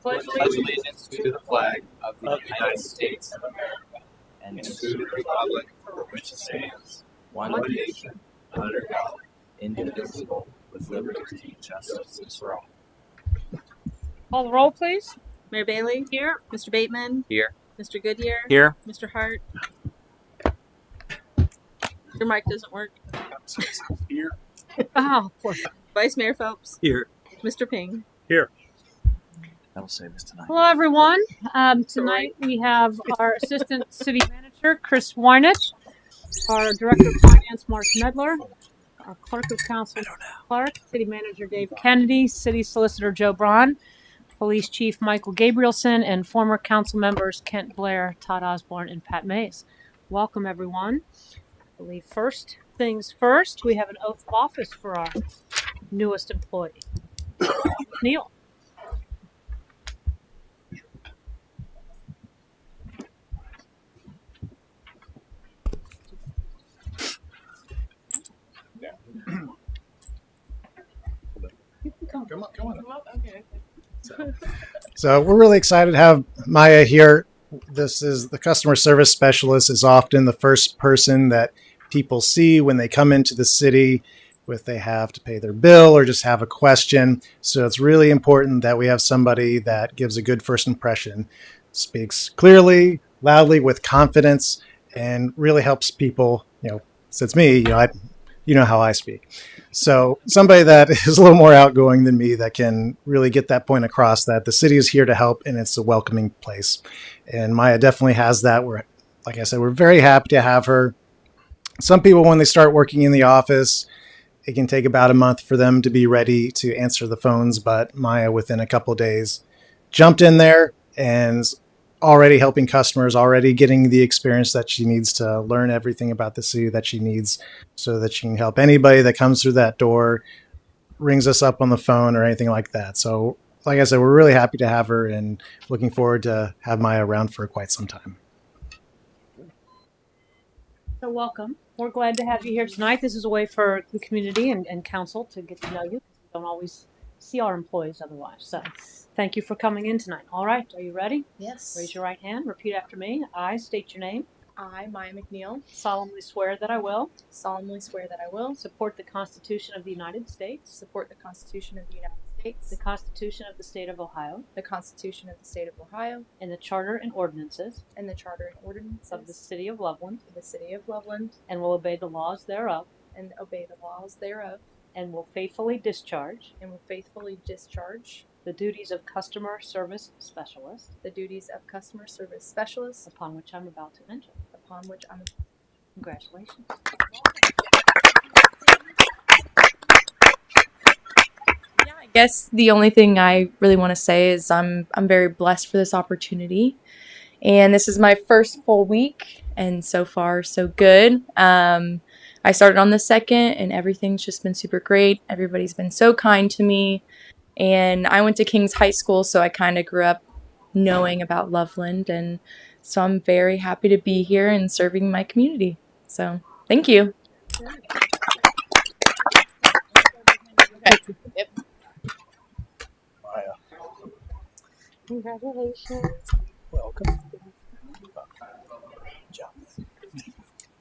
pledge allegiance to the flag of the United States of America and to the republic for which it stands, one nation, under God, indivisible, with liberty and justice for all. Call the roll, please. Mayor Bailey? Here. Mr. Bateman? Here. Mr. Goodyear? Here. Mr. Hart? Your mic doesn't work. Here. Oh, poor. Vice Mayor Phelps? Here. Mr. Ping? Here. That'll save us tonight. Hello, everyone. Tonight we have our Assistant City Manager, Chris Wynett, our Director of Finance, Mark Medler, our Clerk of Council, Clark, City Manager, Dave Kennedy, City Solicitor, Joe Braun, Police Chief, Michael Gabrielson, and former council members, Kent Blair, Todd Osborne, and Pat Mays. Welcome, everyone. I believe first things first, we have an oath of office for our newest employee. Neil. Come on. Okay. So we're really excited to have Maya here. This is the customer service specialist is often the first person that people see when they come into the city, if they have to pay their bill or just have a question. So it's really important that we have somebody that gives a good first impression, speaks clearly, loudly, with confidence, and really helps people. Since me, you know how I speak. So somebody that is a little more outgoing than me that can really get that point across that the city is here to help and it's a welcoming place. And Maya definitely has that. Like I said, we're very happy to have her. Some people, when they start working in the office, it can take about a month for them to be ready to answer the phones. But Maya, within a couple of days, jumped in there and already helping customers, already getting the experience that she needs to learn everything about the city that she needs so that she can help anybody that comes through that door, rings us up on the phone or anything like that. So like I said, we're really happy to have her and looking forward to have Maya around for quite some time. So welcome. We're glad to have you here tonight. This is a way for the community and council to get to know you. We don't always see our employees otherwise. So thank you for coming in tonight. All right. Are you ready? Yes. Raise your right hand. Repeat after me. I state your name. I, Maya McNeil, Solemnly swear that I will solemnly swear that I will support the Constitution of the United States, support the Constitution of the United States, the Constitution of the State of Ohio, the Constitution of the State of Ohio, and the Charter and ordinances and the Charter and ordinances of the City of Loveland, of the City of Loveland, and will obey the laws thereof, and obey the laws thereof, and will faithfully discharge and will faithfully discharge the duties of Customer Service Specialist, the duties of Customer Service Specialist, upon which I'm about to enter. upon which I'm. Congratulations. Yeah, I guess the only thing I really want to say is I'm very blessed for this opportunity, and this is my first full week, and so far so good. I started on the 2nd, and everything's just been super great. Everybody's been so kind to me, and I went to King's High School, so I kind of grew up knowing about Loveland, and so I'm very happy to be here and serving my community. So thank you. Maya, Congratulations. welcome.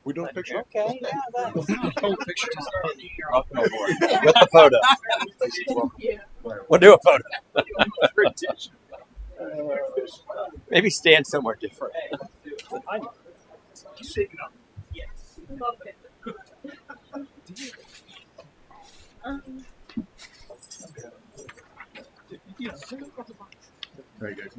We doing a picture? Okay, yeah, Oh, picture. Welcome aboard. With the photo. We'll do a photo. Maybe stand somewhere different. Very good.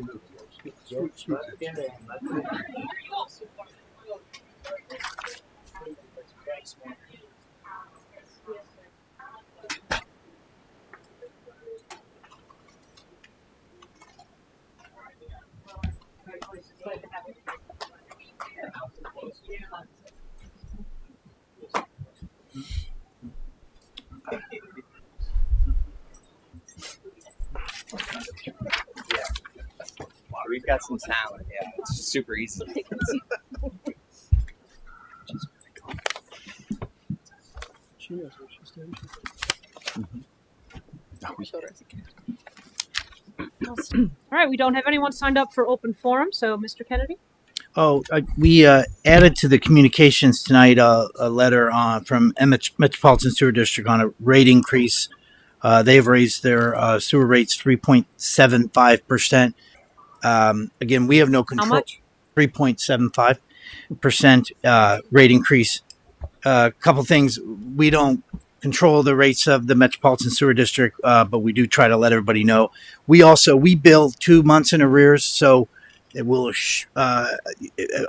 We've got some talent. Yeah, it's super easy. She knows what she's doing. No, we showed her as a kid. All right, we don't have anyone signed up for open forum, so Mr. Kennedy. We added to the communications tonight a letter from Metropolitan Sewer District on a rate increase. They've raised their sewer rates 3.75%. Again, we have no control. How much? 3.75% rate increase. A couple things. We don't control the rates of the Metropolitan Sewer District, but we do try to let everybody know. We bill 2 months in arrears, so it will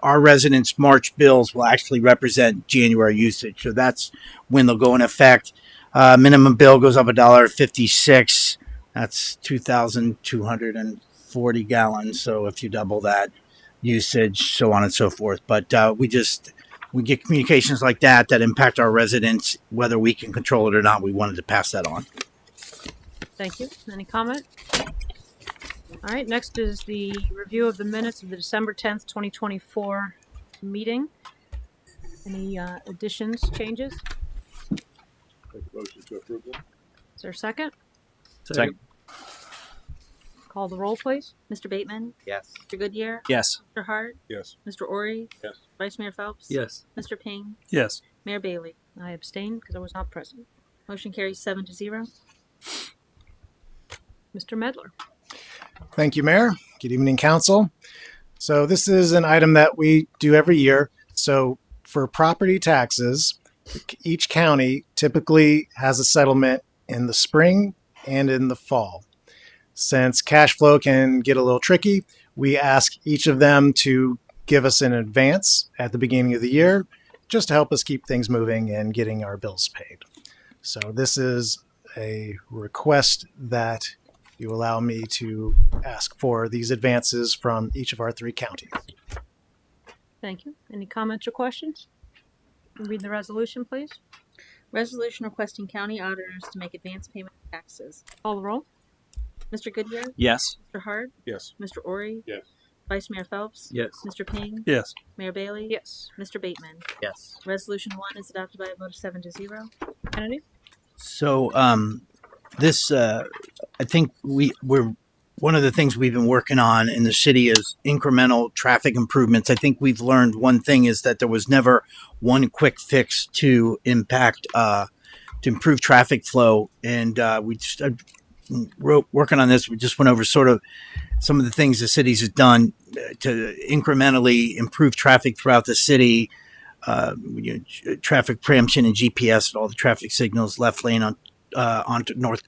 our residents' March bills will actually represent January usage. So that's when they'll go in effect. Minimum bill goes up $1.56. That's 2,240 gallons. So if you double that usage, so on and so forth. But we get communications like that impact our residents, whether we can control it or not. We wanted to pass that on. Thank you. Any comment? All right, next is the review of the minutes of the December 10th, 2024 meeting. Any additions, changes? Make a motion to approve them. Is there a second? Second. Call the roll, please. Mr. Bateman? Yes. Mr. Goodyear? Yes. Mr. Hart? Yes. Mr. Ori? Yes. Vice Mayor Phelps? Yes. Mr. Ping? Yes. Mayor Bailey? I abstain because I was not present. Motion carries 7-0. Mr. Medler. Thank you, Mayor. Good evening, Council. So this is an item that we do every year. So for property taxes, each county typically has a settlement in the spring and in the fall. Since cash flow can get a little tricky, we ask each of them to give us an advance at the beginning of the year just to help us keep things moving and getting our bills paid. So this is a request that you allow me to ask for these advances from each of our 3 counties. Thank you. Any comments or questions? Read the resolution, please. Resolution requesting county auditors to make advance payment of taxes. Call the roll. Mr. Goodyear? Yes. Mr. Hart? Yes. Mr. Ori? Yes. Vice Mayor Phelps? Yes. Mr. Ping? Yes. Mayor Bailey? Yes. Mr. Bateman? Yes. Resolution 1 is adopted by a vote of 7-0. Kennedy. So this, I think we're one of the things we've been working on in the city is incremental traffic improvements. I think we've learned one thing is that there was never one quick fix to improve traffic flow. And we just working on this. We just went over sort of some of the things the cities have done to incrementally improve traffic throughout the city. Traffic preemption and GPS and all the traffic signals, left lane onto North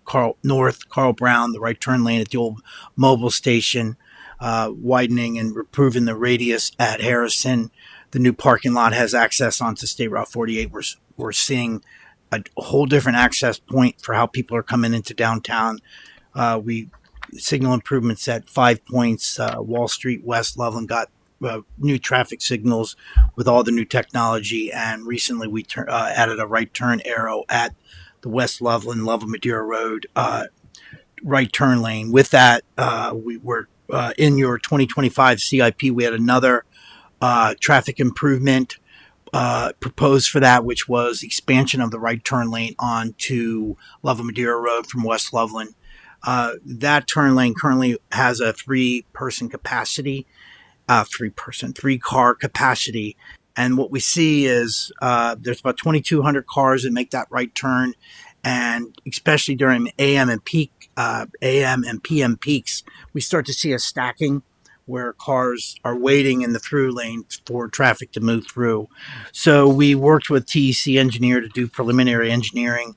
Carl Brown, the right turn lane at the old mobile station, widening and improving the radius at Harrison. The new parking lot has access onto State Route 48. We're seeing a whole different access point for how people are coming into downtown. We signal improvements at 5 points. Wall Street, West Loveland got new traffic signals with all the new technology, and recently we added a right turn arrow at the West Loveland Madeira Road right turn lane. With that, we were in your 2025 CIP. We had another traffic improvement proposed for that, which was expansion of the right turn lane onto Loveland Madeira Road from West Loveland. That turn lane currently has a 3-person capacity. 3-car capacity. And what we see is there's about 2,200 cars that make that right turn. And especially during AM and PM peaks, we start to see a stacking where cars are waiting in the through lane for traffic to move through. So we worked with TEC Engineer to do preliminary engineering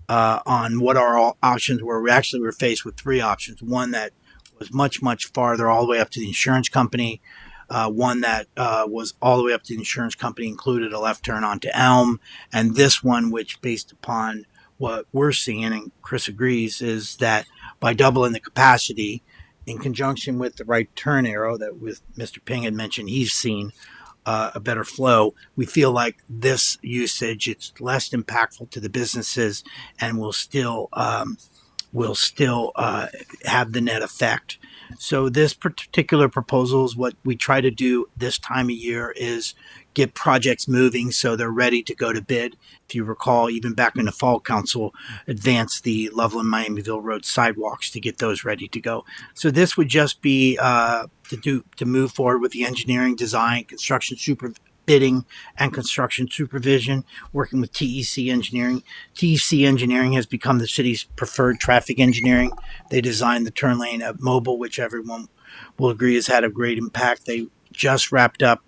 on what our options were. We actually were faced with 3 options. One that was much, much farther, all the way up to the insurance company. One that was all the way up to the insurance company, included a left turn onto Elm. And this one, which based upon what we're seeing, and Chris agrees, is that by doubling the capacity in conjunction with the right turn arrow that with Mr. Ping had mentioned, he's seen a better flow. We feel like this usage, it's less impactful to the businesses and will still have the net effect. So this particular proposal is what we try to do this time of year is get projects moving so they're ready to go to bid. If you recall, even back in the fall, council advanced the Loveland Miamiville Road sidewalks to get those ready to go. So this would just be to move forward with the engineering, design, construction bidding, and construction supervision, working with TEC Engineering. TEC Engineering has become the city's preferred traffic engineering. They designed the turn lane at Mobile, which everyone will agree has had a great impact. They just wrapped up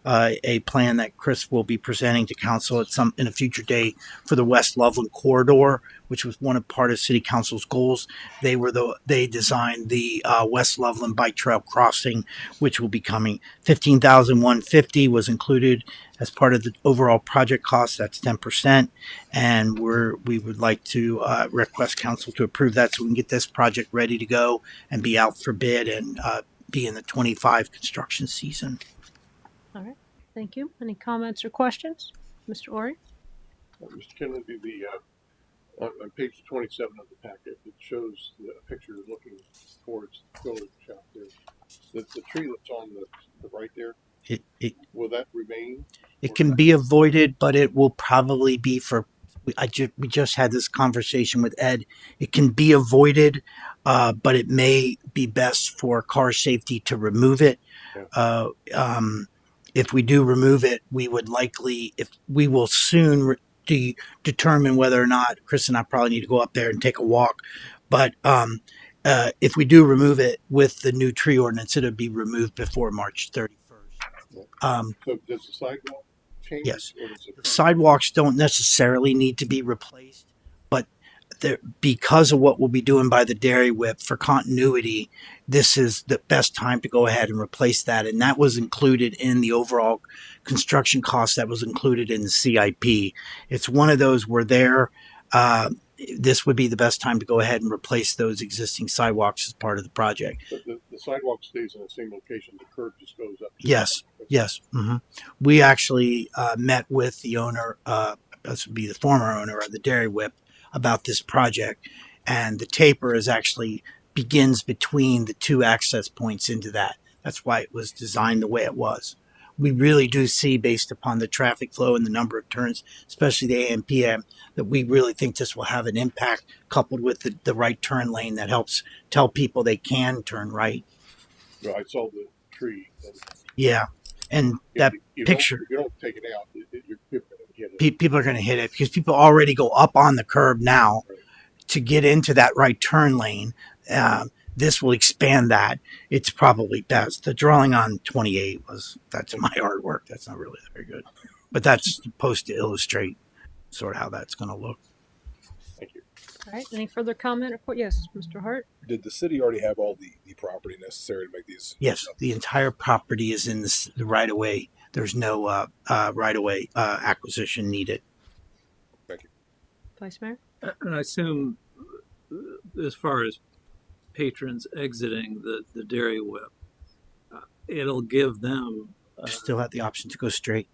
a plan that Chris will be presenting to council in a future day for the West Loveland corridor, which was part of City Council's goals. They designed the West Loveland bike trail crossing, which will be coming. $15,150 was included as part of the overall project cost. That's 10%, and we would like to request council to approve that so we can get this project ready to go and be out for bid and be in the 25 construction season. All right. Thank you. Any comments or questions? Mr. Ori? Mr. Kennedy, on page 27 of the packet, it shows the picture looking towards the building shop there. The tree that's on the right there, will that remain? It can be avoided, but it will probably be we just had this conversation with Ed. It can be avoided, but it may be best for car safety to remove it. Yeah. If we do remove it, we will soon determine whether or not Chris and I probably need to go up there and take a walk. But if we do remove it with the new tree ordinance, it'll be removed before March 31st. So does the sidewalk change? Yes. Sidewalks don't necessarily need to be replaced, but because of what we'll be doing by the Dairy Whip for continuity, this is the best time to go ahead and replace that. And that was included in the overall construction cost that was included in the CIP. It's one of those where this would be the best time to go ahead and replace those existing sidewalks as part of the project. But the sidewalk stays in the same location. The curb just goes up. Yes. Yes. Mm-hmm. We actually met with the owner, this would be the former owner of the Dairy Whip, about this project, and the taper begins between the two access points into that. That's why it was designed the way it was. We really do see, based upon the traffic flow and the number of turns, especially the AM PM, that we really think this will have an impact, coupled with the right turn lane that helps tell people they can turn right. No, I saw the tree. Yeah, and that picture. If you don't take it out, people are going to hit it because people already go up on the curb now to get into that right turn lane. This will expand that. It's probably best. The drawing on 28 that's my artwork. That's not really very good, but that's supposed to illustrate sort of how that's going to look. Thank you. All right. Any further comment? Yes, Mr. Hart? Did the city already have all the property necessary to make these? Yes, the entire property is in the right of way. There's no right of way acquisition needed. Thank you. Vice Mayor? And I assume, as far as patrons exiting the Dairy Whip, it'll give them still have the option to go straight.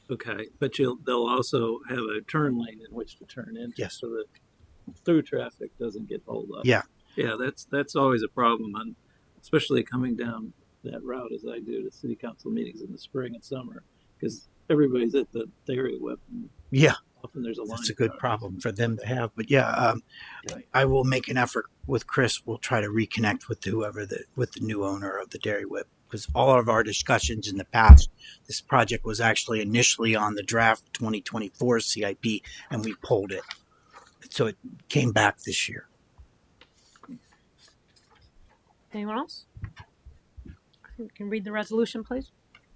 Okay, but they'll also have a turn lane in which to turn into, yes, so that through traffic doesn't get held up. Yeah, that's always a problem, especially coming down that route as I do to city council meetings in the spring and summer, because everybody's at the Dairy Whip. And yeah. Often there's a line. That's a good problem for them to have. But yeah, I will make an effort with Chris. We'll try to reconnect with with the new owner of the Dairy Whip, because all of our discussions in the past, this project was actually initially on the draft 2024 CIP, and we pulled it. So it came back this year. Anyone else? You can read the resolution, please.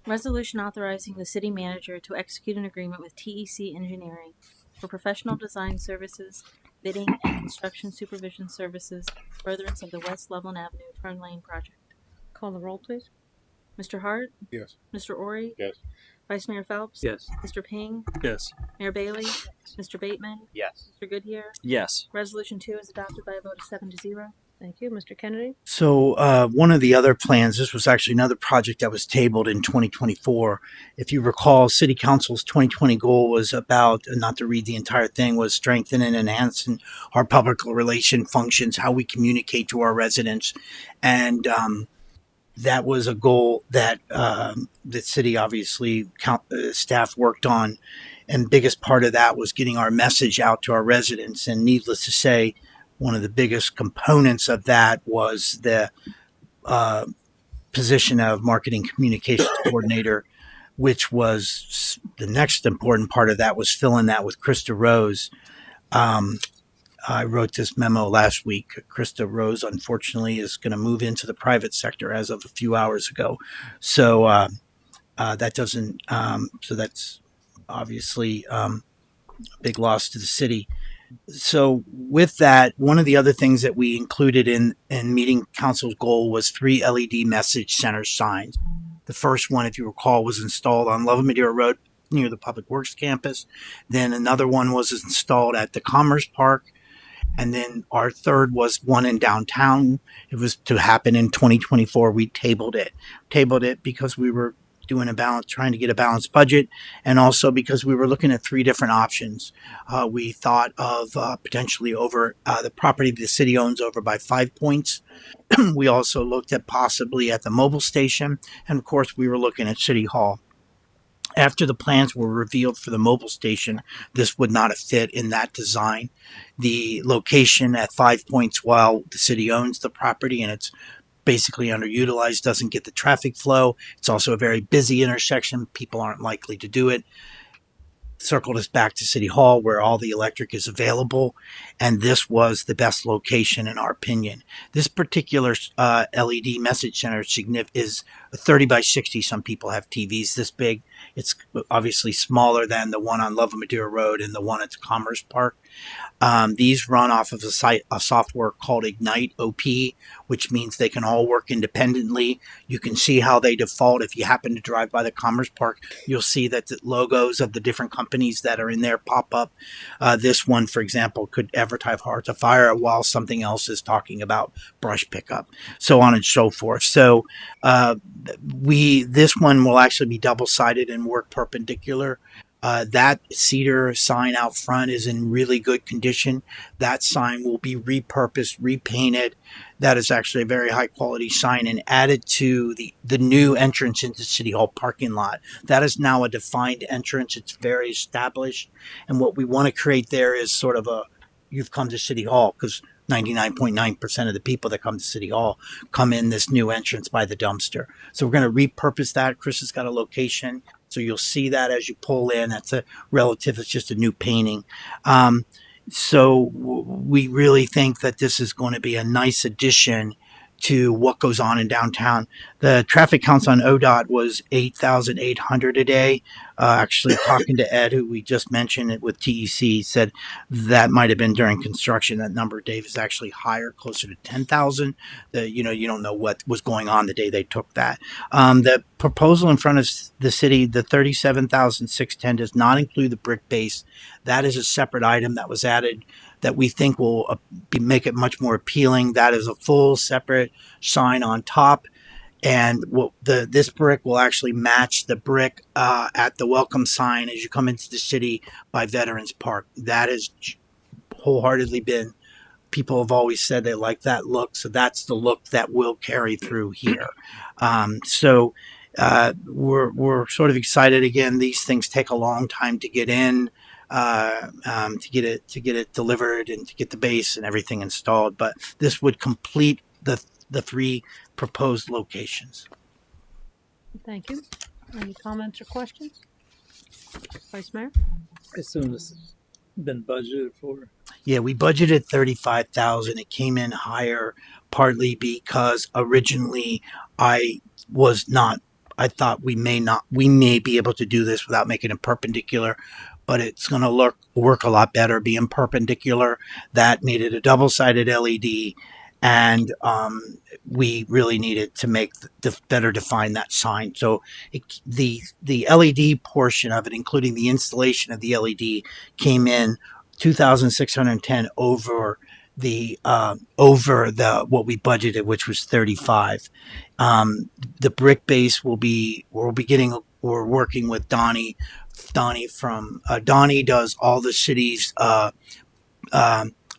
Resolution authorizing the city manager to execute an agreement with TEC Engineering for professional design services, bidding, and construction supervision services, furtherance of the West Loveland Avenue turn lane project. Call the roll, please. Mr. Hart? Yes. Mr. Ori? Yes. Vice Mayor Phelps? Yes. Mr. Ping? Yes. Mayor Bailey? Mr. Bateman? Yes. Mr. Goodyear? Yes. Resolution 2 is adopted by a vote of 7-0. Thank you. Mr. Kennedy? So one of the other plans, this was actually another project that was tabled in 2024. If you recall, City Council's 2020 goal was about, and not to read the entire thing, was strengthening and enhancing our public relation functions, how we communicate to our residents. And that was a goal that the city obviously staff worked on, and biggest part of that was getting our message out to our residents. And needless to say, one of the biggest components of that was the position of marketing communications coordinator, which was the next important part of that was filling that with Krista Rose. I wrote this memo last week. Krista Rose, unfortunately, is going to move into the private sector as of a few hours ago. So that doesn't. So that's obviously a big loss to the city. So with that, one of the other things that we included in meeting council's goal was 3 LED message center signs. The first one, if you recall, was installed on Love and Madeira Road near the Public Works campus. Then another one was installed at the Commerce Park. And then our third was one in downtown. It was to happen in 2024. We tabled it because we were trying to get a balanced budget, and also because we were looking at 3 different options. We thought of potentially over the property the city owns over by 5 Points. We also looked at possibly at the mobile station, and of course we were looking at City Hall. After the plans were revealed for the mobile station, this would not have fit in that design. The location at 5 Points, while the city owns the property and it's basically underutilized, doesn't get the traffic flow. It's also a very busy intersection. People aren't likely to do it. Circled us back to City Hall, where all the electric is available, and this was the best location in our opinion. This particular LED message center is 30 by 60. Some people have TVs this big. It's obviously smaller than the one on Love and Madeira Road and the one at the Commerce Park. These run off of a software called Ignite OP, which means they can all work independently. You can see how they default. If you happen to drive by the Commerce Park, you'll see that the logos of the different companies that are in there pop up. This one, for example, could advertise Hearts of Fire while something else is talking about brush pickup, so on and so forth. So this one will actually be double-sided and work perpendicular. That cedar sign out front is in really good condition. That sign will be repurposed, repainted. That is actually a very high quality sign and added to the new entrance into City Hall parking lot. That is now a defined entrance. It's very established. And what we want to create there is sort of you've come to City Hall, because 99.9% of the people that come to City Hall come in this new entrance by the dumpster. So we're going to repurpose that. Chris has got a location. So you'll see that as you pull in. That's it's just a new painting. So we really think that this is going to be a nice addition to what goes on in downtown. The traffic counts on ODOT was 8,800 a day. Actually, talking to Ed, who we just mentioned it with TEC, said that might have been during construction. That number, Dave, is actually higher, closer to 10,000. You don't know what was going on the day they took that. The proposal in front of the city, the 37,610, does not include the brick base. That is a separate item that was added that we think will make it much more appealing. That is a full separate sign on top. And this brick will actually match the brick at the welcome sign as you come into the city by Veterans Park. That has wholeheartedly been, people have always said they like that look. So that's the look that will carry through here. We're sort of excited. Again, these things take a long time to get in. To get it delivered and to get the base and everything installed, but this would complete the 3 proposed locations. Thank you. Any comments or questions? Vice Mayor? I assume this has been budgeted for. Yeah, we budgeted 35,000. It came in higher, partly because originally I thought we may be able to do this without making it perpendicular, but it's going to work a lot better being perpendicular. That made it a double-sided LED, and we really needed to make better define that sign. So the LED portion of it, including the installation of the LED, came in 2,610 over the what we budgeted, which was 35. The brick base we're working with Donnie from Donnie does all the city's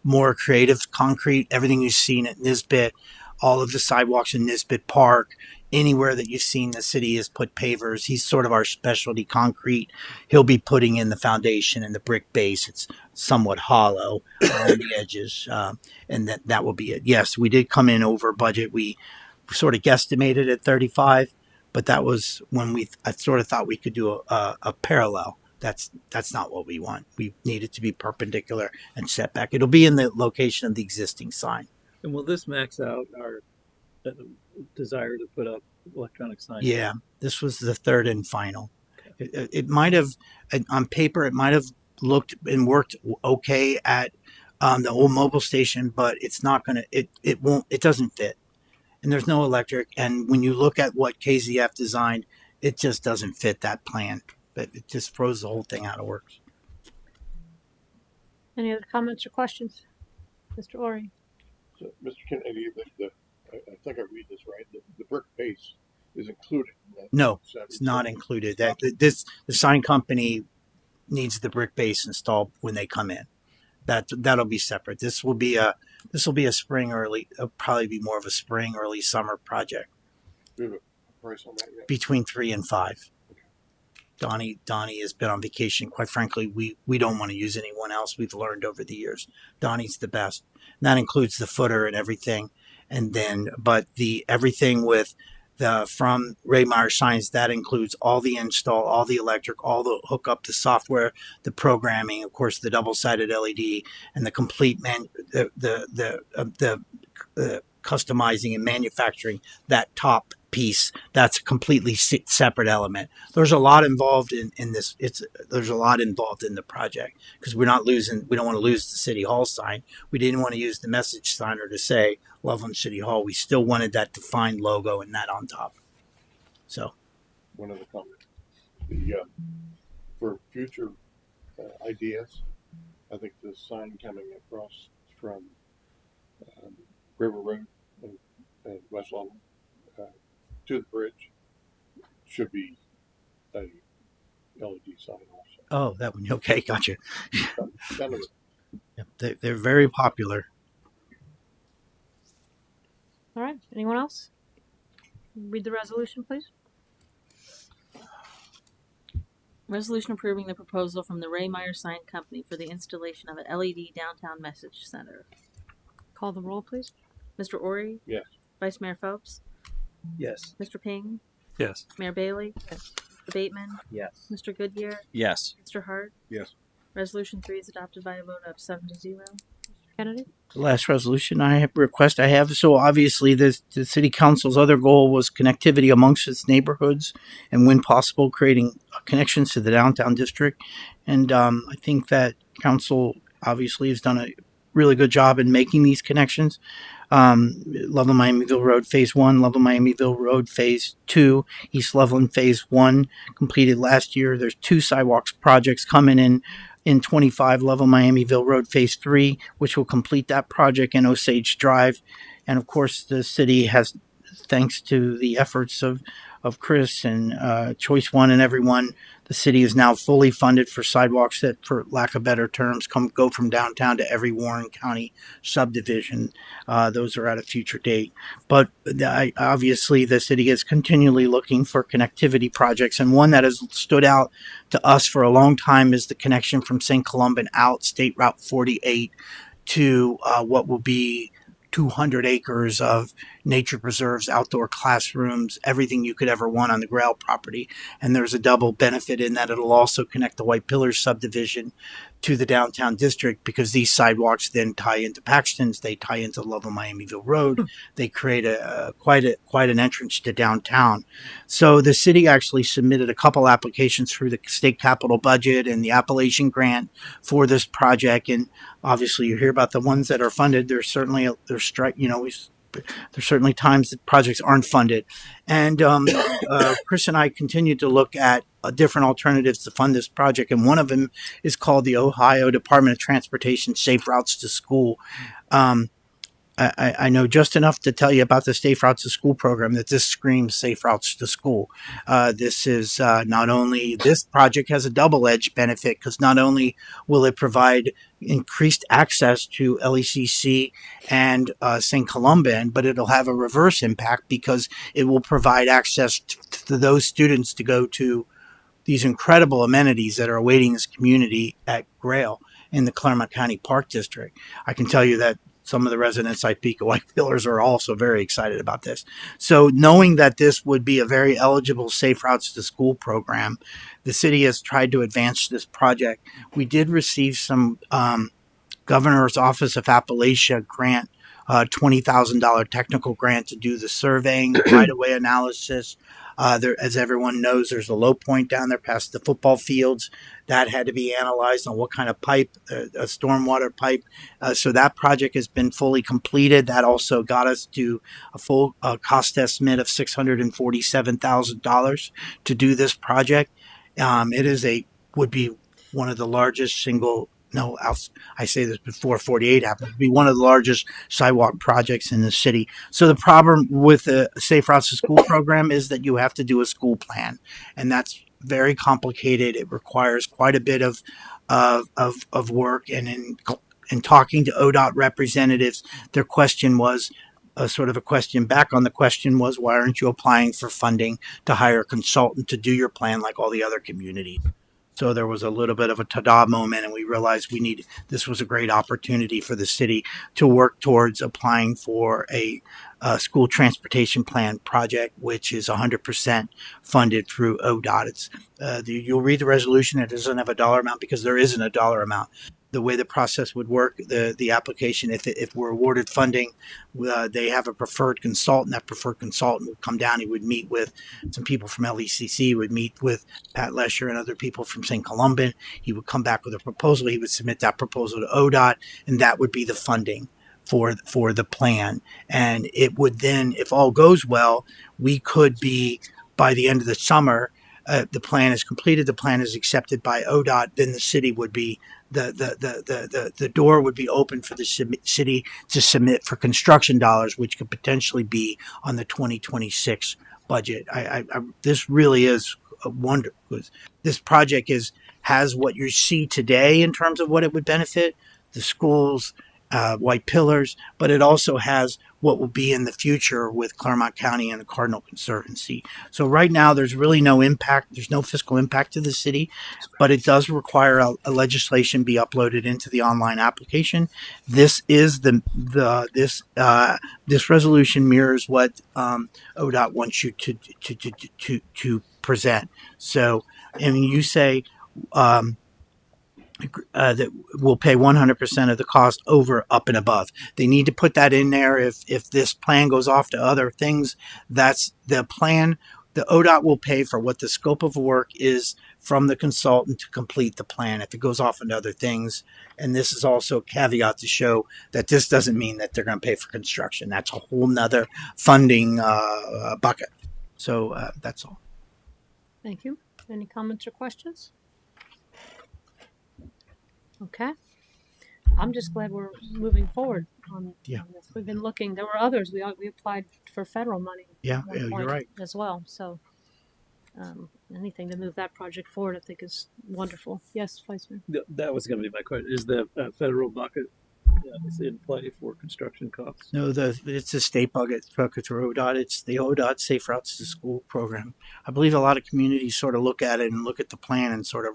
more creative concrete, everything you've seen at Nisbet, all of the sidewalks in Nisbet Park, anywhere that you've seen the city has put pavers. He's sort of our specialty concrete. He'll be putting in the foundation and the brick base. It's somewhat hollow on the edges, and that will be it. Yes, we did come in over budget. We sort of guesstimated at 35, but that was when I sort of thought we could do a parallel. That's not what we want. We need it to be perpendicular and set back. It'll be in the location of the existing sign. And will this max out our desire to put up electronic signs? Yeah, this was the third and final. It might have, on paper, it might have looked and worked okay at the old mobile station, but it's not going to, it doesn't fit. And there's no electric. And when you look at what KZF designed, it just doesn't fit that plan. But it just throws the whole thing out of works. Any other comments or questions? Mr. Ori? So, Mr. Kennedy, I think I read this right. The brick base is included in that. No, it's not included. The sign company needs the brick base installed when they come in. That'll be separate. This will be a spring early. It'll probably be more of a spring early summer project. Do you have a price on that yet? Between 3 and 5. Donnie has been on vacation. Quite frankly, we don't want to use anyone else. We've learned over the years. Donnie's the best. And that includes the footer and everything. And then, but everything with from Ray Meyer Signs, that includes all the install, all the electric, all the hookup, the software, the programming, of course, the double-sided LED, and the complete customizing and manufacturing that top piece. That's a completely separate element. There's a lot involved in this. There's a lot involved in the project because we don't want to lose the City Hall sign. We didn't want to use the message signer to say Loveland City Hall. We still wanted that defined logo and that on top. So one other comment. For future ideas, I think the sign coming across from River Road and West Loveland to the bridge should be a LED sign also. Oh, that one. Okay, gotcha. Kind of Yeah, they're very popular. All right. Anyone else? Read the resolution, please. Resolution approving the proposal from the Ray Meyer Sign Company for the installation of an LED downtown message center. Call the roll, please. Mr. Ori? Yes. Vice Mayor Phelps? Yes. Mr. Ping? Yes. Mayor Bailey? Yes. Mr. Bateman? Yes. Mr. Goodyear? Yes. Mr. Hart? Yes. Resolution 3 is adopted by a vote of 7-0. Kennedy? The last resolution I have. So obviously the city council's other goal was connectivity amongst its neighborhoods and when possible creating connections to the downtown district. And I think that council obviously has done a really good job in making these connections. Loveland Miamiville Road Phase 1, Loveland Miamiville Road Phase 2, East Loveland Phase 1 completed last year. There's 2 sidewalks projects coming in 25, Loveland Miamiville Road Phase 3, which will complete that project in Osage Drive. And of course, the city has, thanks to the efforts of Chris and Choice One and everyone, the city is now fully funded for sidewalks that, for lack of better terms, go from downtown to every Warren County subdivision. Those are at a future date. But obviously, the city is continually looking for connectivity projects, and one that has stood out to us for a long time is the connection from St. Columban out State Route 48 to what will be 200 acres of nature preserves, outdoor classrooms, everything you could ever want on the Grail property. And there's a double benefit in that it'll also connect the White Pillars subdivision to the downtown district, because these sidewalks then tie into Paxton's, they tie into Loveland Miamiville Road. They create quite an entrance to downtown. So the city actually submitted a couple applications through the state capital budget and the Appalachian grant for this project. And obviously you hear about the ones that are funded. There's certainly there's certainly times that projects aren't funded. And Chris and I continue to look at different alternatives to fund this project. And one of them is called the Ohio Department of Transportation Safe Routes to School. I know just enough to tell you about the Safe Routes to School program that this screams Safe Routes to School. This is not only, this project has a double-edged benefit because not only will it provide increased access to LECC and St. Columban, but it'll have a reverse impact because it will provide access to those students to go to these incredible amenities that are awaiting this community at Grail in the Claremont County Park District. I can tell you that some of the residents like Pico White Pillars are also very excited about this. So knowing that this would be a very eligible Safe Routes to School program, the city has tried to advance this project. We did receive some Governor's Office of Appalachia grant, $20,000 technical grant to do the surveying, right-of-way analysis. There, as everyone knows, there's a low point down there past the football fields. That had to be analyzed on what kind of pipe, a stormwater pipe. So that project has been fully completed. That also got us to a full cost estimate of $647,000 to do this project. It is would be one of the largest single. No, I say this before 48 happened. It'd be one of the largest sidewalk projects in the city. So the problem with the Safe Routes to School program is that you have to do a school plan, and that's very complicated. It requires quite a bit of work. And in talking to ODOT representatives, their question was sort of a question back on the question was, why aren't you applying for funding to hire a consultant to do your plan like all the other communities? So there was a little bit of a ta-da moment, and we realized this was a great opportunity for the city to work towards applying for a school transportation plan project, which is 100% funded through ODOT. You'll read the resolution. It doesn't have a dollar amount because there isn't a dollar amount. The way the process would work, the application, if we're awarded funding, they have a preferred consultant. That preferred consultant would come down. He would meet with some people from LECC, would meet with Pat Lesher and other people from St. Columban. He would come back with a proposal. He would submit that proposal to ODOT, and that would be the funding for the plan. And it would then, if all goes well, we could be, by the end of the summer, the plan is completed, the plan is accepted by ODOT, then the city would be, the door would be open for the city to submit for construction dollars, which could potentially be on the 2026 budget. This really is a wonder, because this project has what you see today in terms of what it would benefit, the schools, White Pillars, but it also has what will be in the future with Claremont County and the Cardinal Conservancy. So right now, there's really no impact. There's no fiscal impact to the city, but it does require a legislation be uploaded into the online application. This is this resolution mirrors what ODOT wants you to present. So, and you say. That will pay 100% of the cost over, up, and above. They need to put that in there. If this plan goes off to other things, that's the plan. The ODOT will pay for what the scope of work is from the consultant to complete the plan. If it goes off into other things, and this is also a caveat to show that this doesn't mean that they're going to pay for construction. That's a whole nother funding bucket. So that's all. Thank you. Any comments or questions? Okay. I'm just glad we're moving forward on this. We've been looking. There were others. We applied for federal money. Yeah, at one you're point right. as well. So anything to move that project forward, I think, is wonderful. Yes, Vice Mayor. That was going to be my question. Is the federal bucket is in play for construction costs? No, it's the state bucket through ODOT. It's the ODOT Safe Routes to School program. I believe a lot of communities sort of look at it and look at the plan and sort of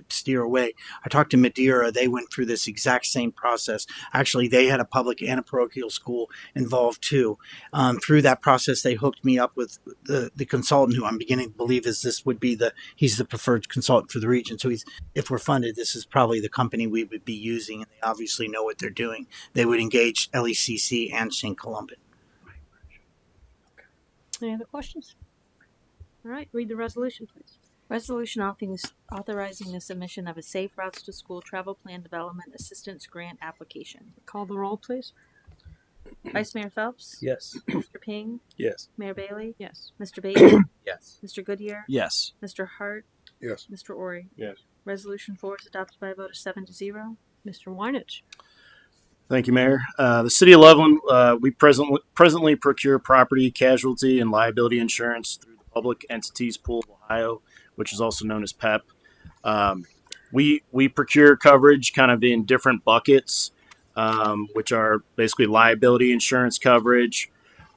steer away. I talked to Madeira. They went through this exact same process. Actually, they had a public and a parochial school involved too. Through that process, they hooked me up with the consultant who I'm beginning to believe he's the preferred consultant for the region. So if we're funded, this is probably the company we would be using, and they obviously know what they're doing. They would engage LECC and St. Columban. Any other questions? All right, read the resolution, please. Resolution authorizing the submission of a Safe Routes to School Travel Plan Development Assistance Grant application. Call the roll, please. Vice Mayor Phelps? Yes. Mr. Ping? Yes. Mayor Bailey? Yes. Mr. Bateman? Yes. Mr. Goodyear? Yes. Mr. Hart? Yes. Mr. Ori? Yes. Resolution 4 is adopted by a vote of 7-0. Mr. Weinich. Thank you, Mayor. The City of Loveland, we presently procure property, casualty, and liability insurance through the Public Entities Pool of Ohio, which is also known as PEP. We procure coverage kind of in different buckets, which are basically liability insurance coverage,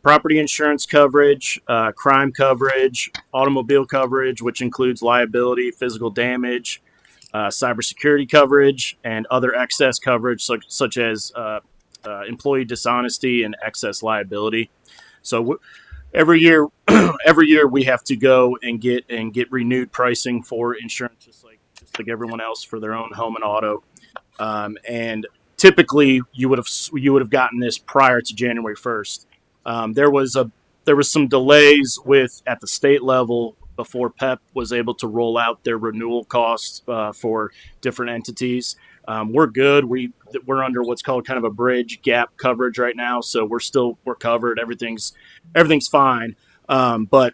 property insurance coverage, crime coverage, automobile coverage, which includes liability, physical damage, cybersecurity coverage, and other excess coverage such as employee dishonesty and excess liability. So every year, every year we have to go and get renewed pricing for insurance, just like everyone else for their own home and auto. And typically, you would have gotten this prior to January 1st. There was some delays at the state level before PEP was able to roll out their renewal costs for different entities. We're good. We're under what's called kind of a bridge gap coverage right now, so we're covered. Everything's fine. But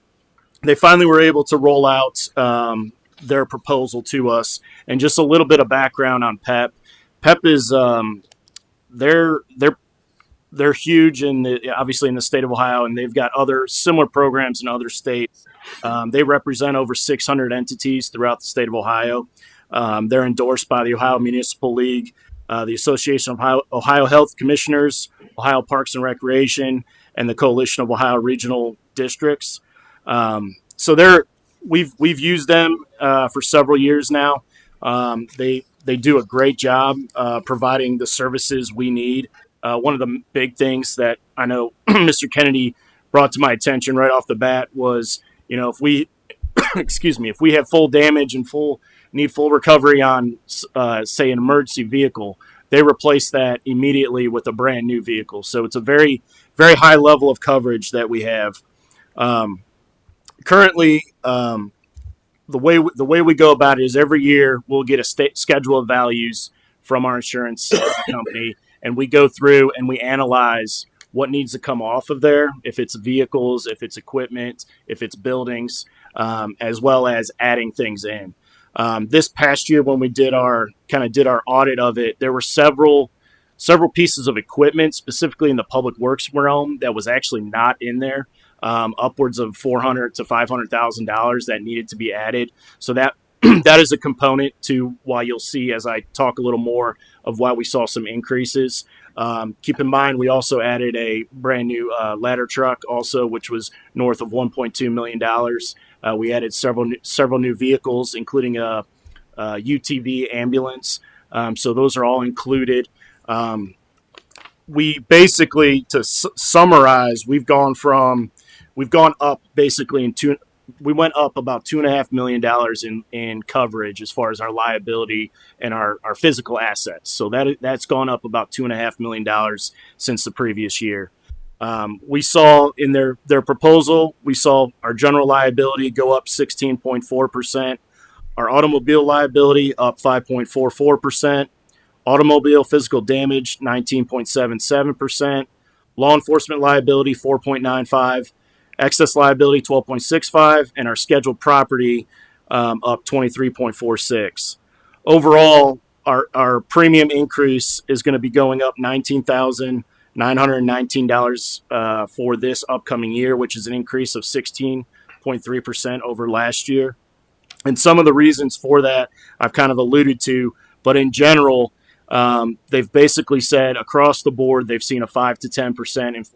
they finally were able to roll out their proposal to us. And just a little bit of background on PEP. PEP is they're huge obviously in the state of Ohio, and they've got other similar programs in other states. They represent over 600 entities throughout the state of Ohio. They're endorsed by the Ohio Municipal League, the Association of Ohio Health Commissioners, Ohio Parks and Recreation, and the Coalition of Ohio Regional Districts. So we've used them for several years now. They do a great job providing the services we need. One of the big things that I know Mr. Kennedy brought to my attention right off the bat was, if we, if we have full damage and need full recovery on, say, an emergency vehicle, they replace that immediately with a brand new vehicle. So it's a very, very high level of coverage that we have. Currently, the way we go about it is every year we'll get a schedule of values from our insurance company. And we go through and we analyze what needs to come off of there, if it's vehicles, if it's equipment, if it's buildings, as well as adding things in. This past year, when we did our audit of it, there were several pieces of equipment, specifically in the public works realm, that was actually not in there. Upwards of $400,000 to $500,000 that needed to be added. So that is a component to why you'll see, as I talk a little more, of why we saw some increases. Keep in mind, we also added a brand new ladder truck, also, which was north of $1.2 million. We added several new vehicles, including a UTV ambulance. So those are all included. We basically, to summarize, we've gone up basically we went up about $2.5 million in coverage as far as our liability and our physical assets. So that's gone up about $2.5 million since the previous year. We saw in their proposal, we saw our general liability go up 16.4%, our automobile liability up 5.44%, automobile physical damage 19.77%, law enforcement liability 4.95%. Excess liability 12.65, and our scheduled property up 23.46. Overall, our premium increase is going to be going up $19,919 for this upcoming year, which is an increase of 16.3% over last year. And some of the reasons for that I've kind of alluded to, but in general, they've basically said across the board they've seen a 5 to 10%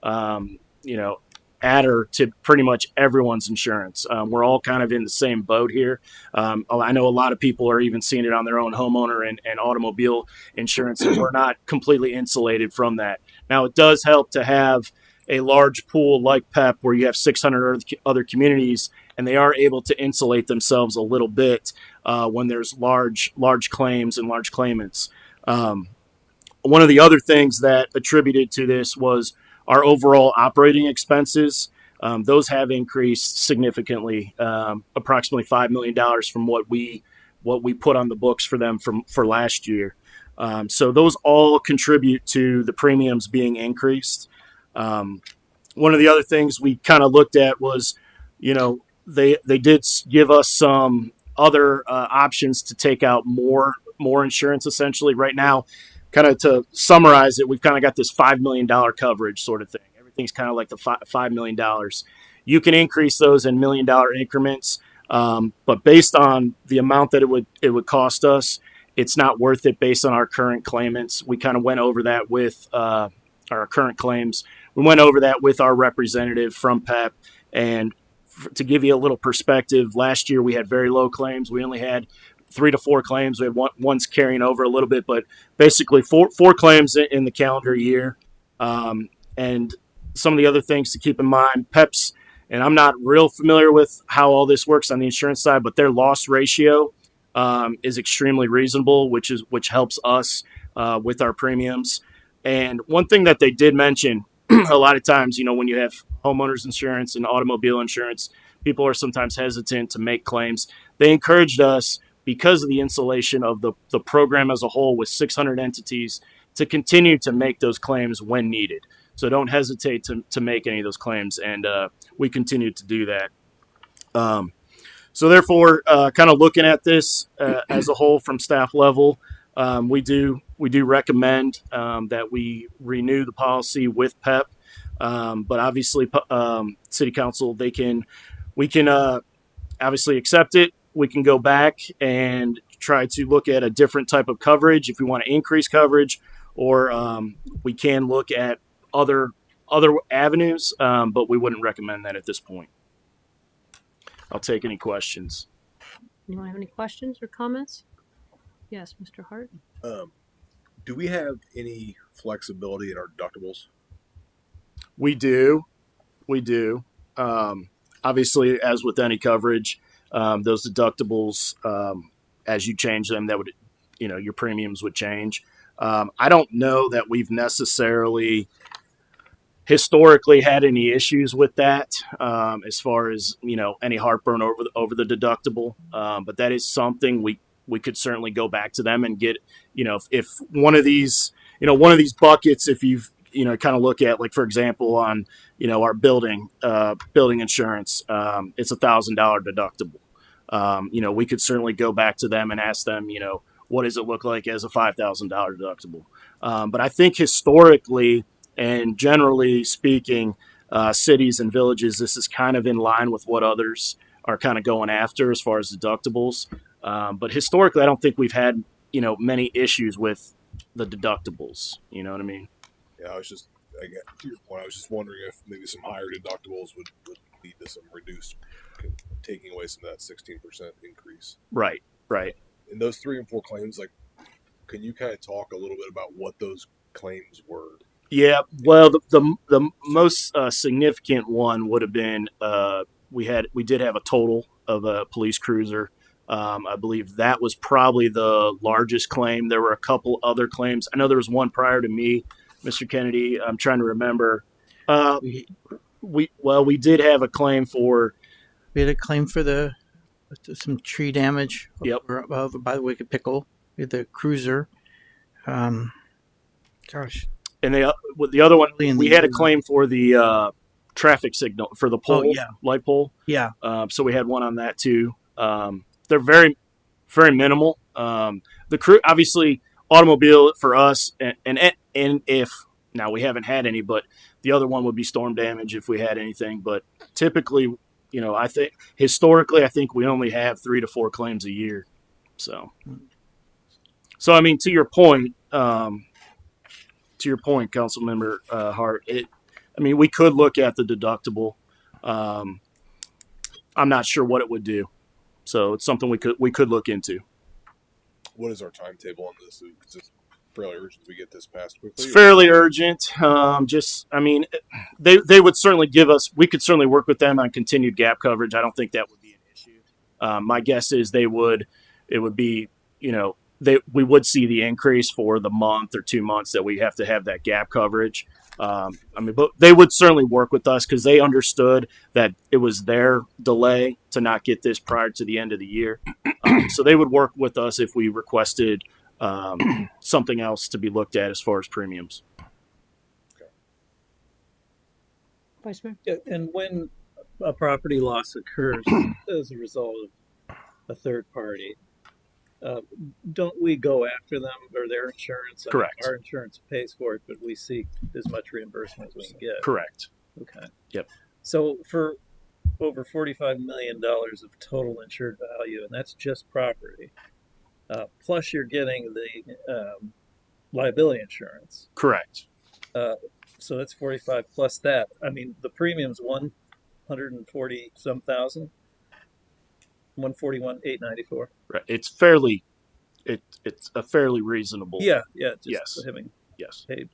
inflationary adder to pretty much everyone's insurance. We're all kind of in the same boat here. I know a lot of people are even seeing it on their own homeowner and automobile insurance, and we're not completely insulated from that. Now, it does help to have a large pool like PEP where you have 600 other communities, and they are able to insulate themselves a little bit when there's large claims and large claimants. One of the other things that attributed to this was our overall operating expenses. Those have increased significantly, approximately $5 million from what we put on the books for them for last year. So those all contribute to the premiums being increased. One of the other things we kind of looked at was, they did give us some other options to take out more insurance. Essentially, right now, kind of to summarize it, we've kind of got this $5 million coverage sort of thing. Everything's kind of like the $5 million. You can increase those in $1 million increments, but based on the amount that it would cost us, it's not worth it based on our current claimants. We kind of went over that with our current claims. We went over that with our representative from PEP, and to give you a little perspective, last year we had very low claims. We only had 3 to 4 claims. We had one's carrying over a little bit, but basically four claims in the calendar year. And some of the other things to keep in mind, PEP's, and I'm not real familiar with how all this works on the insurance side, but their loss ratio is extremely reasonable, which helps us with our premiums. And one thing that they did mention, a lot of times, when you have homeowners insurance and automobile insurance, people are sometimes hesitant to make claims. They encouraged us, because of the insulation of the program as a whole with 600 entities, to continue to make those claims when needed. So don't hesitate to make any of those claims, and we continue to do that. So therefore, kind of looking at this as a whole from staff level, we do recommend that we renew the policy with PEP, but obviously City Council, we can obviously accept it. We can go back and try to look at a different type of coverage if we want to increase coverage, or we can look at other avenues, but we wouldn't recommend that at this point. I'll take any questions. Anyone have any questions or comments? Yes, Mr. Hart. Do we have any flexibility in our deductibles? We do. Obviously, as with any coverage, those deductibles, as you change them, that would, your premiums would change. I don't know that we've necessarily historically had any issues with that, as far as, any heartburn over the deductible. But that is something we could certainly go back to them and get, if one of these buckets, if you've, kind of look at, like, for example, on, our building insurance, it's $1,000 deductible. We could certainly go back to them and ask them, what does it look like as a $5,000 deductible? But I think historically and generally speaking, cities and villages, this is kind of in line with what others are kind of going after as far as deductibles. But historically, I don't think we've had, many issues with the deductibles. You know what I mean? Yeah, to your point, I was just wondering if maybe some higher deductibles would lead to some reduced, taking away some of that 16% increase. Right. In those 3 and 4 claims, can you kind of talk a little bit about what those claims were? Yeah, well, the most significant one would have been we did have a total of a police cruiser. I believe that was probably the largest claim. There were a couple other claims. I know there was one prior to me, Mr. Kennedy. I'm trying to remember. We did have a claim for. We had a claim for some tree damage. Yep. Over by the Wicked Pickle. We had the cruiser. Gosh. And the other one, we had a claim for the traffic signal for the pole, light pole. Yeah. So we had one on that too. They're very, very minimal. The crew, obviously, automobile for us, and if now we haven't had any, but the other one would be storm damage if we had anything. But typically, I think historically, we only have 3 to 4 claims a year. So I mean, to your point, Councilmember Hart, we could look at the deductible. I'm not sure what it would do. So it's something we could look into. What is our timetable on this? Is this fairly urgent? We get this passed quickly? It's fairly urgent. They would certainly give us. We could certainly work with them on continued gap coverage. I don't think that would be an issue. My guess is they would. It would be, we would see the increase for the month or 2 months that we have to have that gap coverage. But they would certainly work with us because they understood that it was their delay to not get this prior to the end of the year. So they would work with us if we requested something else to be looked at as far as premiums. Vice Mayor? Yeah, and when a property loss occurs as a result of a third party, don't we go after them or their insurance? I mean, Correct. our insurance pays for it, but we seek as much reimbursement as we can get. Correct. Okay. Yep. So for over $45 million of total insured value, and that's just property, plus you're getting the liability insurance. Correct. So that's 45 plus that. I mean, the premium's 140 some thousand. 141,894. Right. It's fairly, it's a fairly reasonable. Yeah, just Yes. having Yes. paid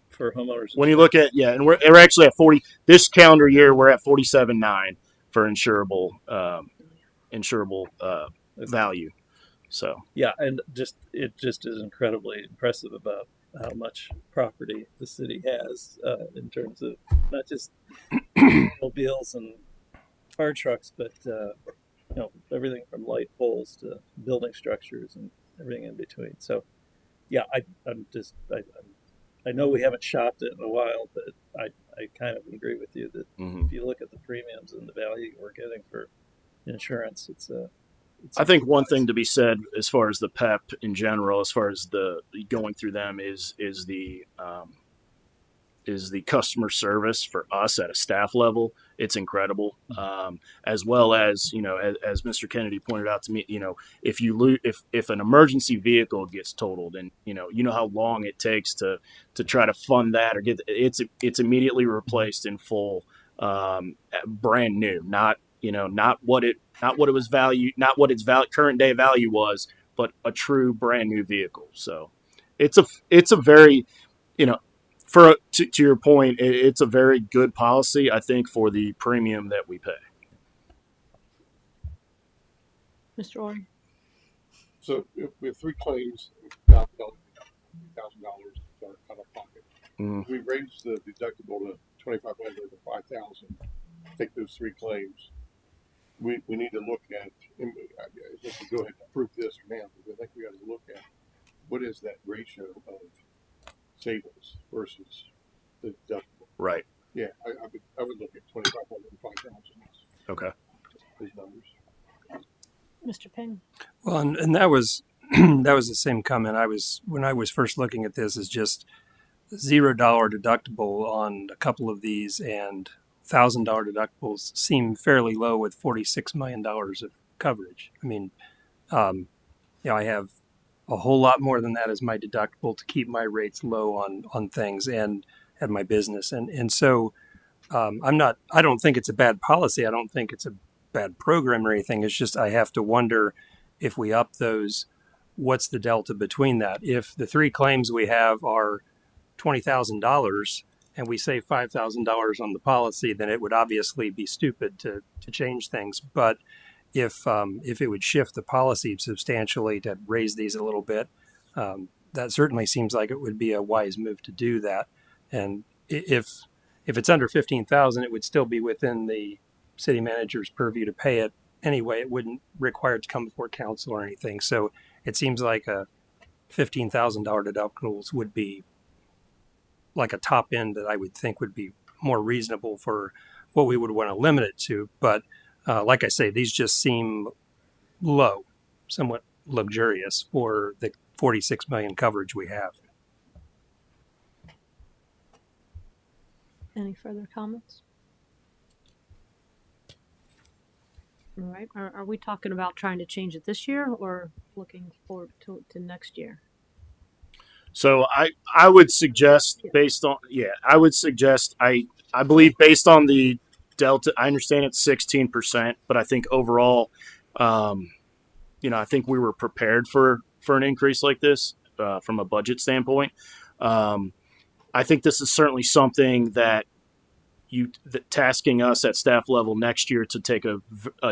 for homeowners. When you look at, and we're actually at 40 this calendar year, we're at 47.9 for insurable value. So yeah, and it just is incredibly impressive about how much property the city has in terms of not just automobiles and fire trucks, but everything from light poles to building structures and everything in between. So, yeah, I know we haven't shopped it in a while, but I kind of agree with you that if you look at the premiums and the value we're getting for insurance, it's I think one thing to be said as far as the PEP in general, as far as the going through them, is the customer service for us at a staff level. It's incredible, as well as as Mr. Kennedy pointed out to me. If an emergency vehicle gets totaled, and you know how long it takes to try to fund that or get it's immediately replaced in full, brand new, not what it was valued, not what its current day value was, but a true brand new vehicle. So it's a very to your point, it's a very good policy, I think, for the premium that we pay. Mr. Orr? So we have 3 claims, $1,000 out of pocket. We raised the deductible to $2,500 to $5,000. Take those 3 claims. We need to look at. And I guess we'll go ahead and approve this now, because I think we got to look at what is that ratio of savings versus the deductible. Right. Yeah, I would look at 2,500 and 5,000. Okay. Those numbers. Mr. Payne? Well, and that was that was the same comment when I was first looking at this, is just $0 deductible on a couple of these, and $1,000 deductibles seem fairly low with $46 million of coverage. I mean, I have a whole lot more than that as my deductible to keep my rates low on things and at my business. And so I don't think it's a bad policy. I don't think it's a bad program or anything. It's just, I have to wonder, if we up those, what's the delta between that? If the 3 claims we have are $20,000 and we save $5,000 on the policy, then it would obviously be stupid to change things. But if it would shift the policy substantially to raise these a little bit, that certainly seems like it would be a wise move to do that. And if it's under $15,000, it would still be within the city manager's purview to pay it anyway. It wouldn't require it to come before council or anything. So it seems like a $15,000 deductibles would be like a top end that I would think would be more reasonable for what we would want to limit it to. But like I say, these just seem low, somewhat luxurious for the 46 million coverage we have. Any further comments? All right. Are we talking about trying to change it this year or looking forward to next year? So I would suggest I believe based on the delta, I understand it's 16%, but I think overall, I think we were prepared for an increase like this from a budget standpoint. I think this is certainly something that tasking us at staff level next year to take a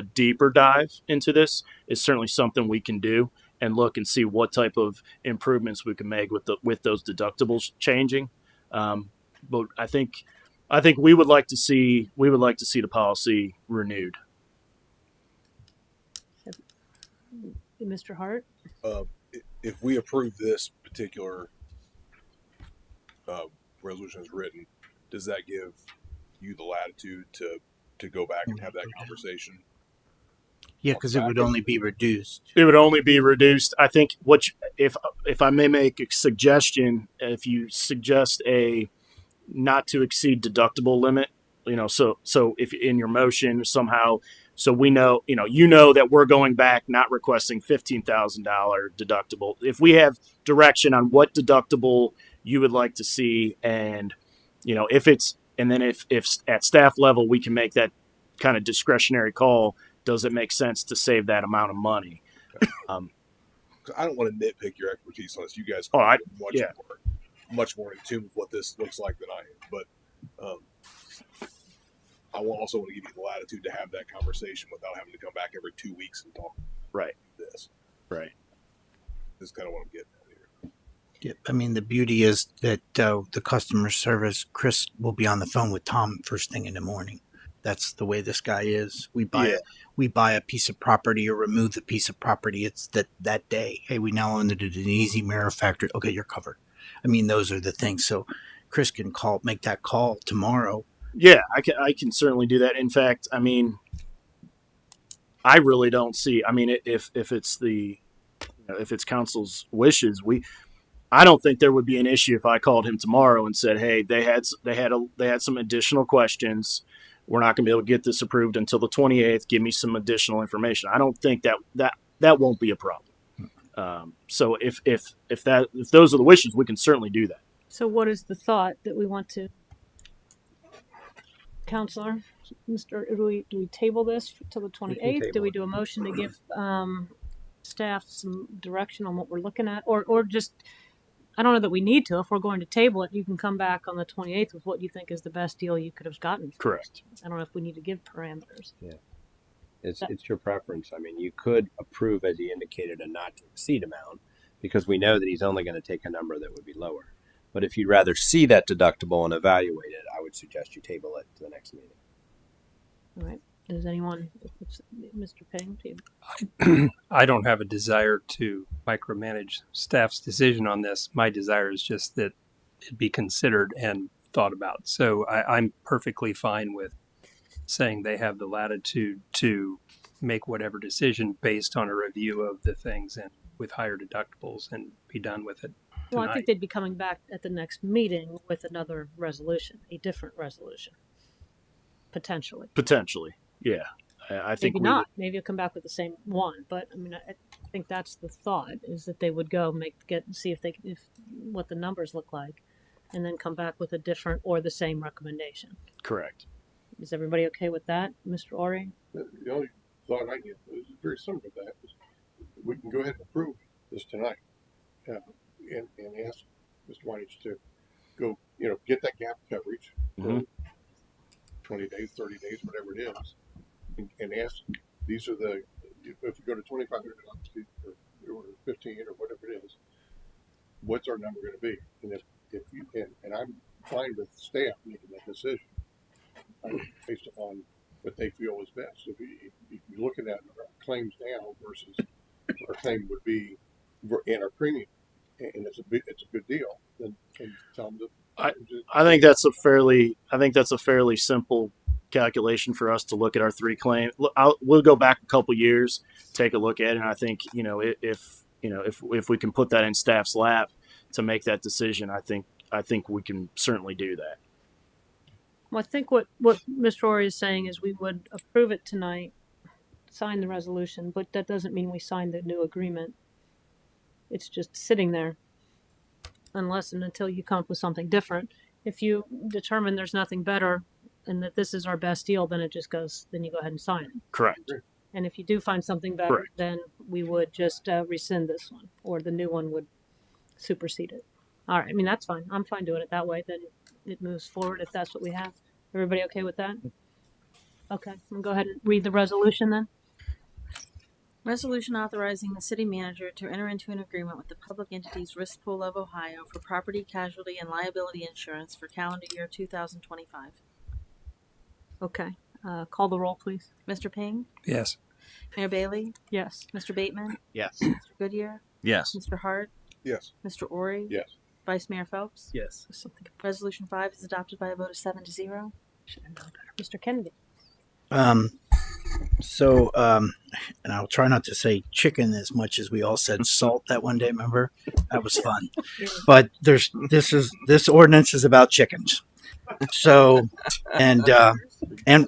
deeper dive into this is certainly something we can do and look and see what type of improvements we can make with those deductibles changing. But I think we would like to see the policy renewed. Mr. Hart? If we approve this particular resolution as written, does that give you the latitude to go back and have that conversation Yeah, because it would only be reduced. It would only be reduced. I think if I may make a suggestion, if you suggest a not to exceed deductible limit, so if in your motion somehow, so we know, that we're going back, not requesting $15,000 deductible. If we have direction on what deductible you would like to see, and if at staff level we can make that kind of discretionary call. Does it make sense to save that amount of money? I don't want to nitpick your expertise on this. You guys Oh, are I- much more in tune with what this looks like than I am. But I will also want to give you the latitude to have that conversation without having to come back every 2 weeks and talk Right. this. Right. This is kind of what I'm getting at here. Yeah, I mean, the beauty is that the customer service, Chris will be on the phone with Tom first thing in the morning. That's the way this guy is. We buy a piece of property or remove the piece of property. It's that day. Hey, we now own it at an Easy Mirror Factory. Okay, you're covered. I mean, those are the things. So Chris can make that call tomorrow. Yeah, I can certainly do that. In fact, I mean, I really don't see. I mean, if it's council's wishes, I don't think there would be an issue if I called him tomorrow and said, "Hey, they had some additional questions. We're not going to be able to get this approved until the 28th. Give me some additional information." I don't think that won't be a problem. So if those are the wishes, we can certainly do that. So what is the thought that we want to, Counselor, do we table this till the 28th? Do we do a motion to give staff some direction on what we're looking at, or just? I don't know that we need to. If we're going to table it, you can come back on the 28th with what you think is the best deal you could have gotten. Correct. I don't know if we need to give parameters. Yeah. It's your preference. I mean, you could approve, as he indicated, a not to exceed amount because we know that he's only going to take a number that would be lower. But if you'd rather see that deductible and evaluate it, I would suggest you table it to the next meeting. All right. Does anyone, Mr. Ping, do you? I don't have a desire to micromanage staff's decision on this. My desire is just that it be considered and thought about. So I'm perfectly fine with saying they have the latitude to make whatever decision based on a review of the things and with higher deductibles and be done with it tonight. Well, I think they'd be coming back at the next meeting with another resolution, a different resolution, potentially. Potentially, yeah. I think maybe not. Maybe you'll come back with the same one, but I mean, I think that's the thought: is that they would go see if what the numbers look like, and then come back with a different or the same recommendation. Correct. Is everybody okay with that, Mr. Ori? The only thought I get is very similar to that. Is we can go ahead and approve this tonight, and ask Mr. Weinich to go, get that gap coverage for 20 days, 30 days, whatever it is, and ask. These are the if you go to $2,500 or 15 or whatever it is, what's our number going to be? And if you and I'm fine with staff making that decision based upon what they feel is best. If you're looking at our claims now versus our claim would be in our premium, and it's a good deal, then tell them that. I think that's a fairly simple calculation for us to look at our three claims. We'll go back a couple years, take a look at it, and I think if we can put that in staff's lap to make that decision, I think we can certainly do that. Well, I think what Mr. Ori is saying is we would approve it tonight, sign the resolution, but that doesn't mean we sign the new agreement. It's just sitting there unless and until you come up with something different. If you determine there's nothing better and that this is our best deal, then then you go ahead and sign it. Correct. And if you do find something better, Correct. Then we would just rescind this one, or the new one would supersede it. All right. I mean, that's fine. I'm fine doing it that way. Then it moves forward if that's what we have. Everybody okay with that? Okay. I'm going to go ahead and read the resolution then. Resolution authorizing the city manager to enter into an agreement with the Public Entities Risk Pool of Ohio for property, casualty, and liability insurance for calendar year 2025. Okay. Call the roll, please. Mr. Ping? Yes. Mayor Bailey? Yes. Mr. Bateman? Yes. Mr. Goodyear? Yes. Mr. Hart? Yes. Mr. Ori? Yes. Vice Mayor Phelps? Yes. Resolution 5 is adopted by a vote of 7-0. Should have known better. Mr. Kennedy. So, and I'll try not to say chicken as much as we all said salt that one day. Remember, that was fun. But this ordinance is about chickens. So, and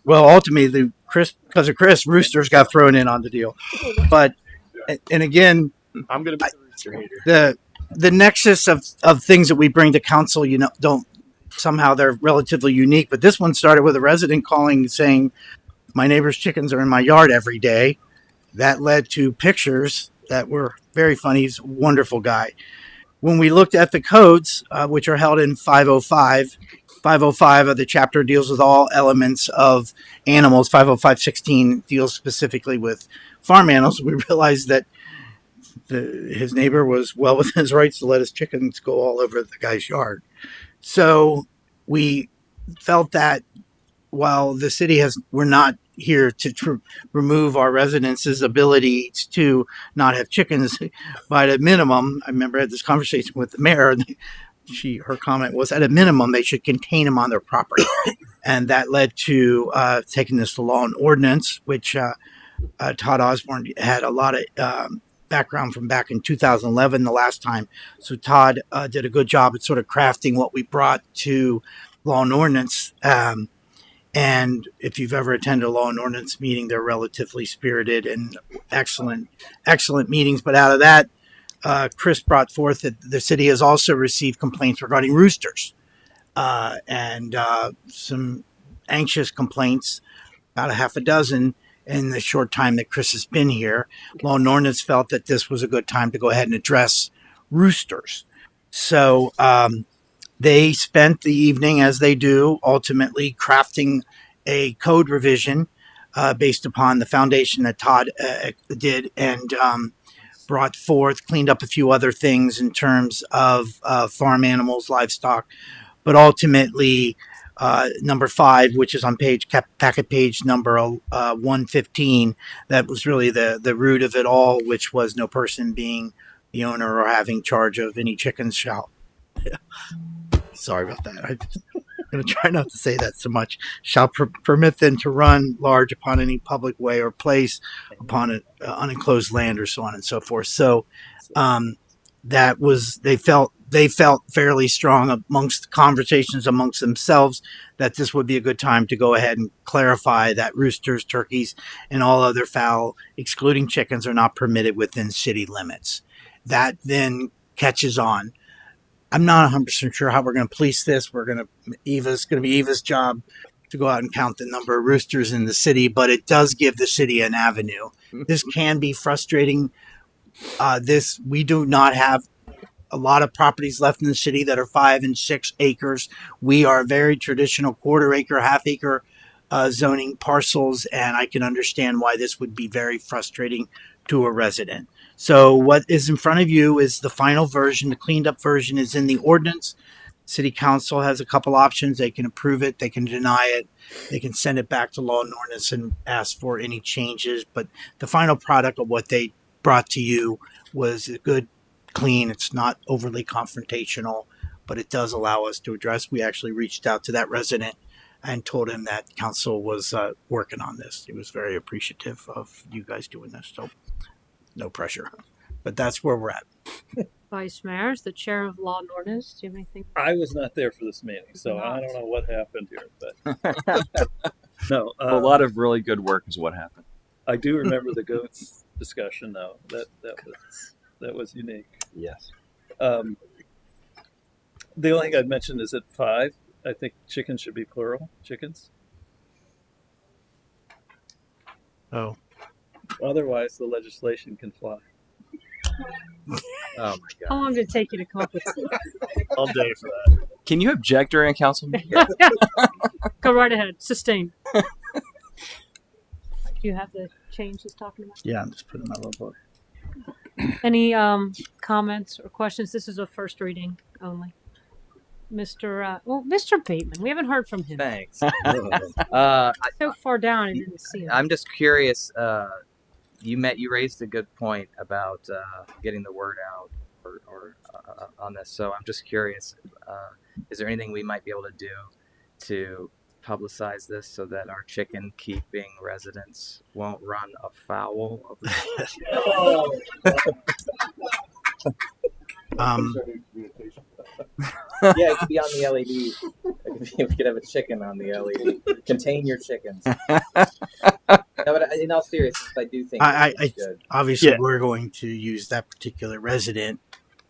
well, ultimately, because of Chris, roosters got thrown in on the deal. But and again, I'm going to be the rooster hater. the nexus of things that we bring to council, don't somehow they're relatively unique. But this one started with a resident calling saying, my neighbor's chickens are in my yard every day. That led to pictures that were very funny. He's a wonderful guy. When we looked at the codes, which are held in 505 of the chapter deals with all elements of animals. 505.16 deals specifically with farm animals. We realized that his neighbor was well within his rights to let his chickens go all over the guy's yard. So we felt that while the city we're not here to remove our residents' ability to not have chickens, but at a minimum, I remember I had this conversation with the mayor. Her comment was, at a minimum, they should contain them on their property, and that led to taking this to law and ordinance, which Todd Osborne had a lot of background from back in 2011, the last time. So Todd did a good job at sort of crafting what we brought to law and ordinance. And if you've ever attended a law and ordinance meeting, they're relatively spirited and excellent meetings. But out of that, Chris brought forth that the city has also received complaints regarding roosters and some anxious complaints, about a half a dozen in the short time that Chris has been here. Law and ordinance felt that this was a good time to go ahead and address roosters. So, they spent the evening, as they do, ultimately crafting a code revision based upon the foundation that Todd did and brought forth, cleaned up a few other things in terms of farm animals, livestock, but ultimately number 5, which is on packet page number 115, that was really the root of it all, which was no person being the owner or having charge of any chickens shall. Sorry about that. I'm going to try not to say that so much. Shall permit them to run large upon any public way or place, upon an unenclosed land, or so on and so forth. So that was they felt fairly strong amongst conversations amongst themselves that this would be a good time to go ahead and clarify that roosters, turkeys, and all other fowl, excluding chickens, are not permitted within city limits. That then catches on. I'm not 100% sure how we're going to police this. It's going to be Eva's job to go out and count the number of roosters in the city, but it does give the city an avenue. This can be frustrating. We do not have a lot of properties left in the city that are 5 and 6 acres. We are very traditional quarter-acre, half-acre zoning parcels, and I can understand why this would be very frustrating to a resident. So what is in front of you is the final version. The cleaned up version is in the ordinance. City Council has a couple options. They can approve it. They can deny it. They can send it back to law and ordinance and ask for any changes. But the final product of what they brought to you was good, clean. It's not overly confrontational, but it does allow us to address. We actually reached out to that resident and told him that council was working on this. He was very appreciative of you guys doing this. So no pressure, but that's where we're at. Vice Mayor, as the chair of Law and Ordinance, do you have anything? I was not there for this meeting, so I don't know what happened here. But no, a lot of really good work is what happened. I do remember the goats discussion, though. That was unique. Yes. The only thing I'd mention is at 5. I think chickens should be plural. Chickens. Oh. Otherwise, the legislation can fly. Oh my God. How long did it take you to come up with that? All day for that. Can you object during a council meeting? Go right ahead. Sustain. Do you have the change he's talking about? Yeah, I'm just putting my little book. Any comments or questions? This is a first reading only. Mr. Bateman, we haven't heard from him. Thanks. So far down, I didn't see him. I'm just curious. You raised a good point about getting the word out or on this. So I'm just curious. Is there anything we might be able to do to publicize this so that our chicken keeping residents won't run afoul of the Yeah, it could be on the LED. We could have a chicken on the LED. Contain your chickens. No, but in all seriousness, I do think it's good. Obviously we're going to use that particular resident.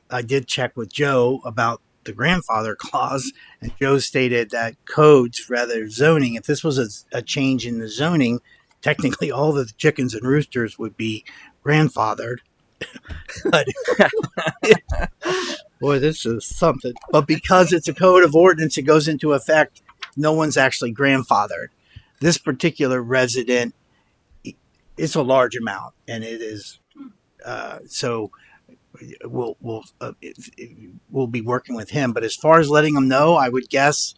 I did check with Joe about the grandfather clause, and Joe stated that codes, rather zoning, if this was a change in the zoning, technically all the chickens and roosters would be grandfathered. But, boy, this is something. But because it's a code of ordinance, it goes into effect. No one's actually grandfathered. This particular resident, it's a large amount, and it is so. We'll be working with him. But as far as letting him know, I would guess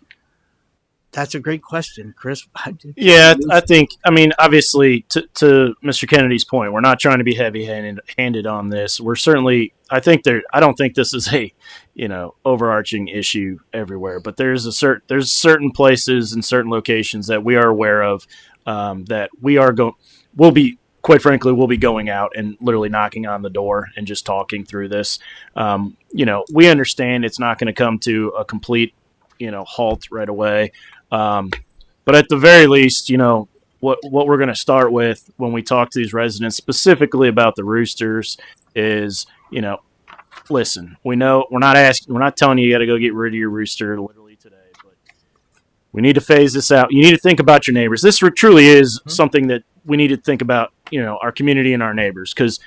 that's a great question, Chris. Yeah, I think. I mean, obviously, to Mr. Kennedy's point, we're not trying to be heavy-handed on this. We're certainly. I don't think this is a, overarching issue everywhere. But there's certain places and certain locations that we are aware of that we'll be. Quite frankly, we'll be going out and literally knocking on the door and just talking through this. We understand it's not going to come to a complete, halt right away. But at the very least, what we're going to start with when we talk to these residents specifically about the roosters is, listen, we're not telling you got to go get rid of your rooster literally today, but we need to phase this out. You need to think about your neighbors. This truly is something that we need to think about, our community and our neighbors. Because,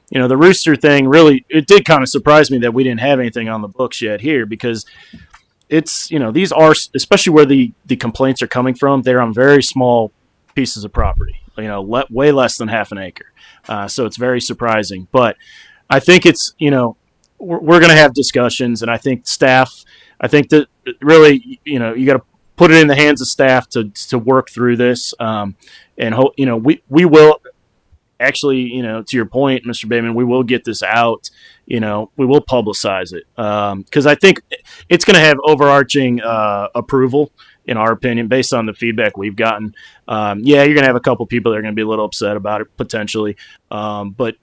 the rooster thing really, it did kind of surprise me that we didn't have anything on the books yet here, because it's, these are, especially where the complaints are coming from, they're on very small pieces of property, way less than half an acre. So it's very surprising. But I think it's, we're going to have discussions, and I think that really, you got to put it in the hands of staff to work through this. And we will actually, to your point, Mr. Bateman, we will get this out. We will publicize it because I think it's going to have overarching approval, in our opinion, based on the feedback we've gotten. You're going to have a couple people that are going to be a little upset about it potentially, but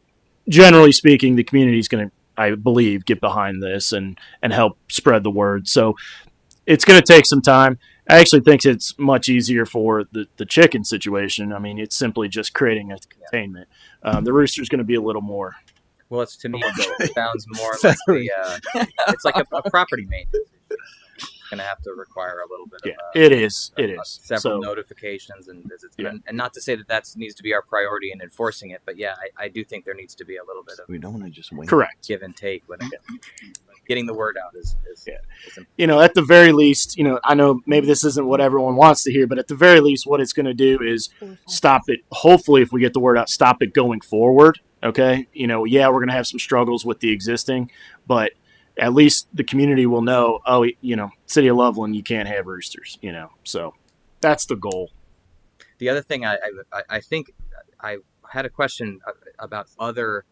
generally speaking, the community is going to, I believe, get behind this and help spread the word. So it's going to take some time. I actually think it's much easier for the chicken situation. I mean, it's simply just creating a containment. The rooster's going to be a little more. Well, to me, it sounds more like it's like a property maintenance issue. It's going to have to require a little bit of it is several notifications and visits. And not to say that needs to be our priority in enforcing it, but I do think there needs to be a little bit of we don't want to just wait. Correct. Give and take when getting the word out is at the very least, I know maybe this isn't what everyone wants to hear, but at the very least, what it's going to do is stop it. Hopefully, if we get the word out, stop it going forward. Okay. We're going to have some struggles with the existing, but at least the community will know, City of Loveland, you can't have roosters, so that's the goal. The other thing I think I had a question about other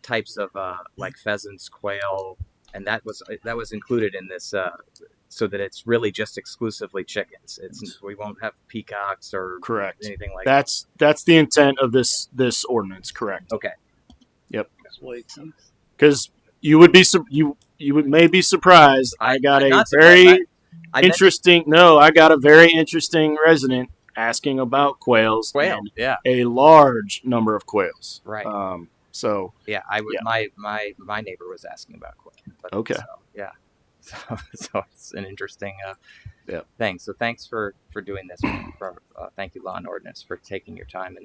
types of like pheasants, quail, and that was included in this so that it's really just exclusively chickens. We won't have peacocks or correct anything like that. That's the intent of this ordinance. Correct. Okay. Yep. Because you may be surprised. I got a very interesting resident asking about quails. A large number of quails. Right. So my neighbor was asking about quail. Okay. So it's an interesting thing. So thanks for doing this. Thank you, Law and Ordinance, for taking your time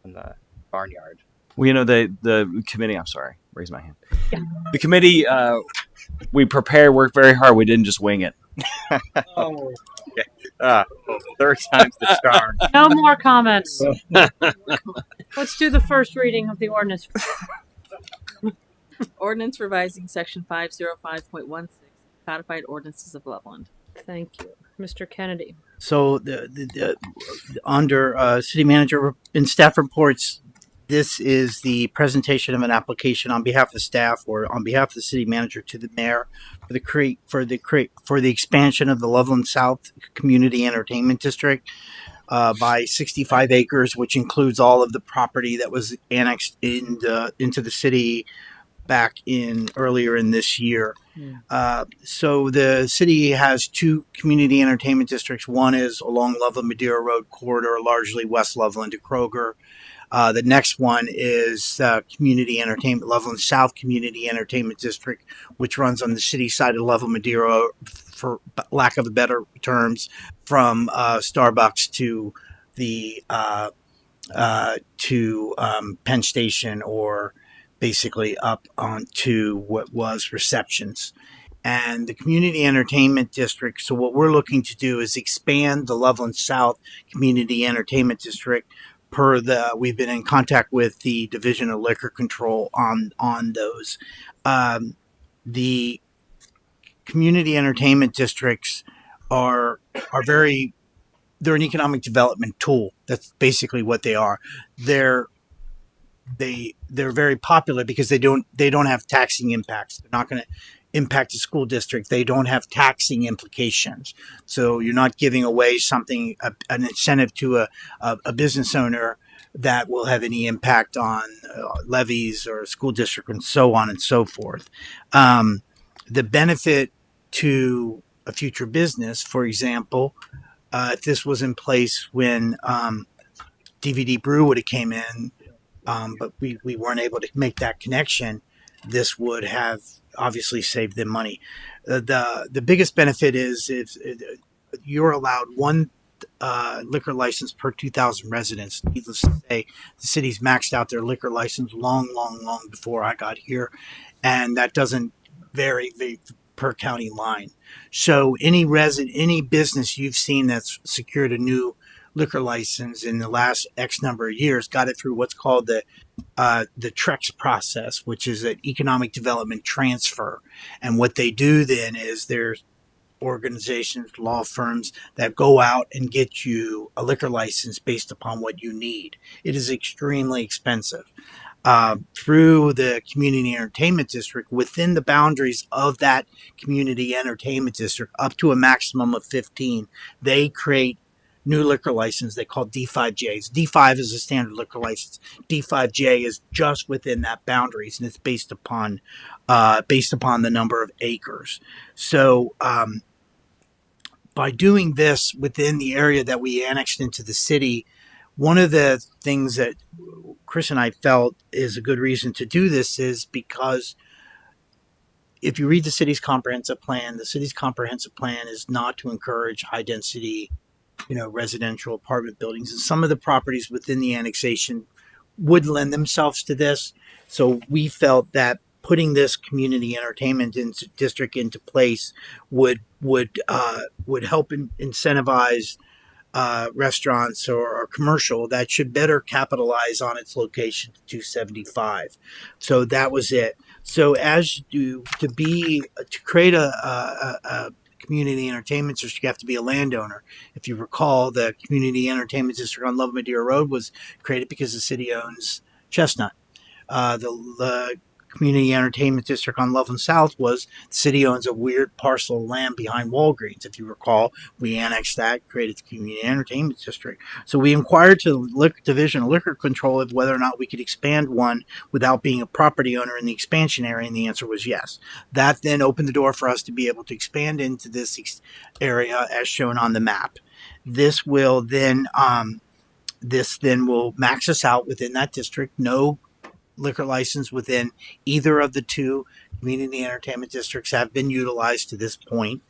in the barnyard. Well, the committee. I'm sorry, raise my hand. Yeah. The committee. We worked very hard. We didn't just wing it. Third time's the charm. No more comments. Let's do the first reading of the ordinance. Ordinance revising section 505.16 codified ordinances of Loveland. Thank you, Mr. Kennedy. So the under city manager and staff reports, This is the presentation of an application on behalf of the staff or on behalf of the city manager to the mayor for the expansion of the Loveland South Community Entertainment District by 65 acres, which includes all of the property that was annexed into the city back earlier in this year. So the city has two community entertainment districts. One is along Loveland Madeira Road corridor, largely West Loveland to Kroger. The next one is Community Entertainment, Loveland South Community Entertainment District, which runs on the city side of Loveland Madeira, for lack of better terms, from Starbucks to the Penn Station, or basically up onto what was Receptions. And the Community Entertainment District, so what we're looking to do is expand the Loveland South Community Entertainment District. We've been in contact with the Division of Liquor Control on those. The community entertainment districts are they're an economic development tool. That's basically what they are. They're very popular because they don't have taxing impacts. They're not going to impact the school district. They don't have taxing implications. So you're not giving away something, an incentive to a business owner that will have any impact on levies or school district and so on and so forth. The benefit to a future business, for example, if this was in place when DVD Brew would have came in, but we weren't able to make that connection, this would have obviously saved them money. The biggest benefit is if you're allowed one liquor license per 2,000 residents. Needless to say, the city's maxed out their liquor license long before I got here, and that doesn't vary per county line. So any business you've seen that's secured a new liquor license in the last X number of years got it through what's called the TREX process, which is an economic development transfer. And what they do then is there's organizations, law firms that go out and get you a liquor license based upon what you need. It is extremely expensive. Through the community entertainment district, within the boundaries of that community entertainment district, up to a maximum of 15, they create new liquor license they call D5Js. D5 is a standard liquor license. D5J is just within that boundaries, and it's based upon the number of acres. So by doing this within the area that we annexed into the city, one of the things that Chris and I felt is a good reason to do this is because if you read the city's comprehensive plan is not to encourage high density, residential apartment buildings. And some of the properties within the annexation would lend themselves to this. So we felt that putting this community entertainment district into place would help incentivize restaurants or commercial that should better capitalize on its location to 275. So that was it. So to create a community entertainment district, you have to be a landowner. If you recall, the community entertainment district on Loveland Madeira Road was created because the city owns Chestnut. The community entertainment district on Loveland South was the city owns a weird parcel of land behind Walgreens. If you recall, we annexed that, created the community entertainment district. So we inquired to the Division of Liquor Control of whether or not we could expand one without being a property owner in the expansion area, and the answer was yes. That then opened the door for us to be able to expand into this area as shown on the map. This will then will max us out within that district. No liquor license within either of the two community entertainment districts have been utilized to this point.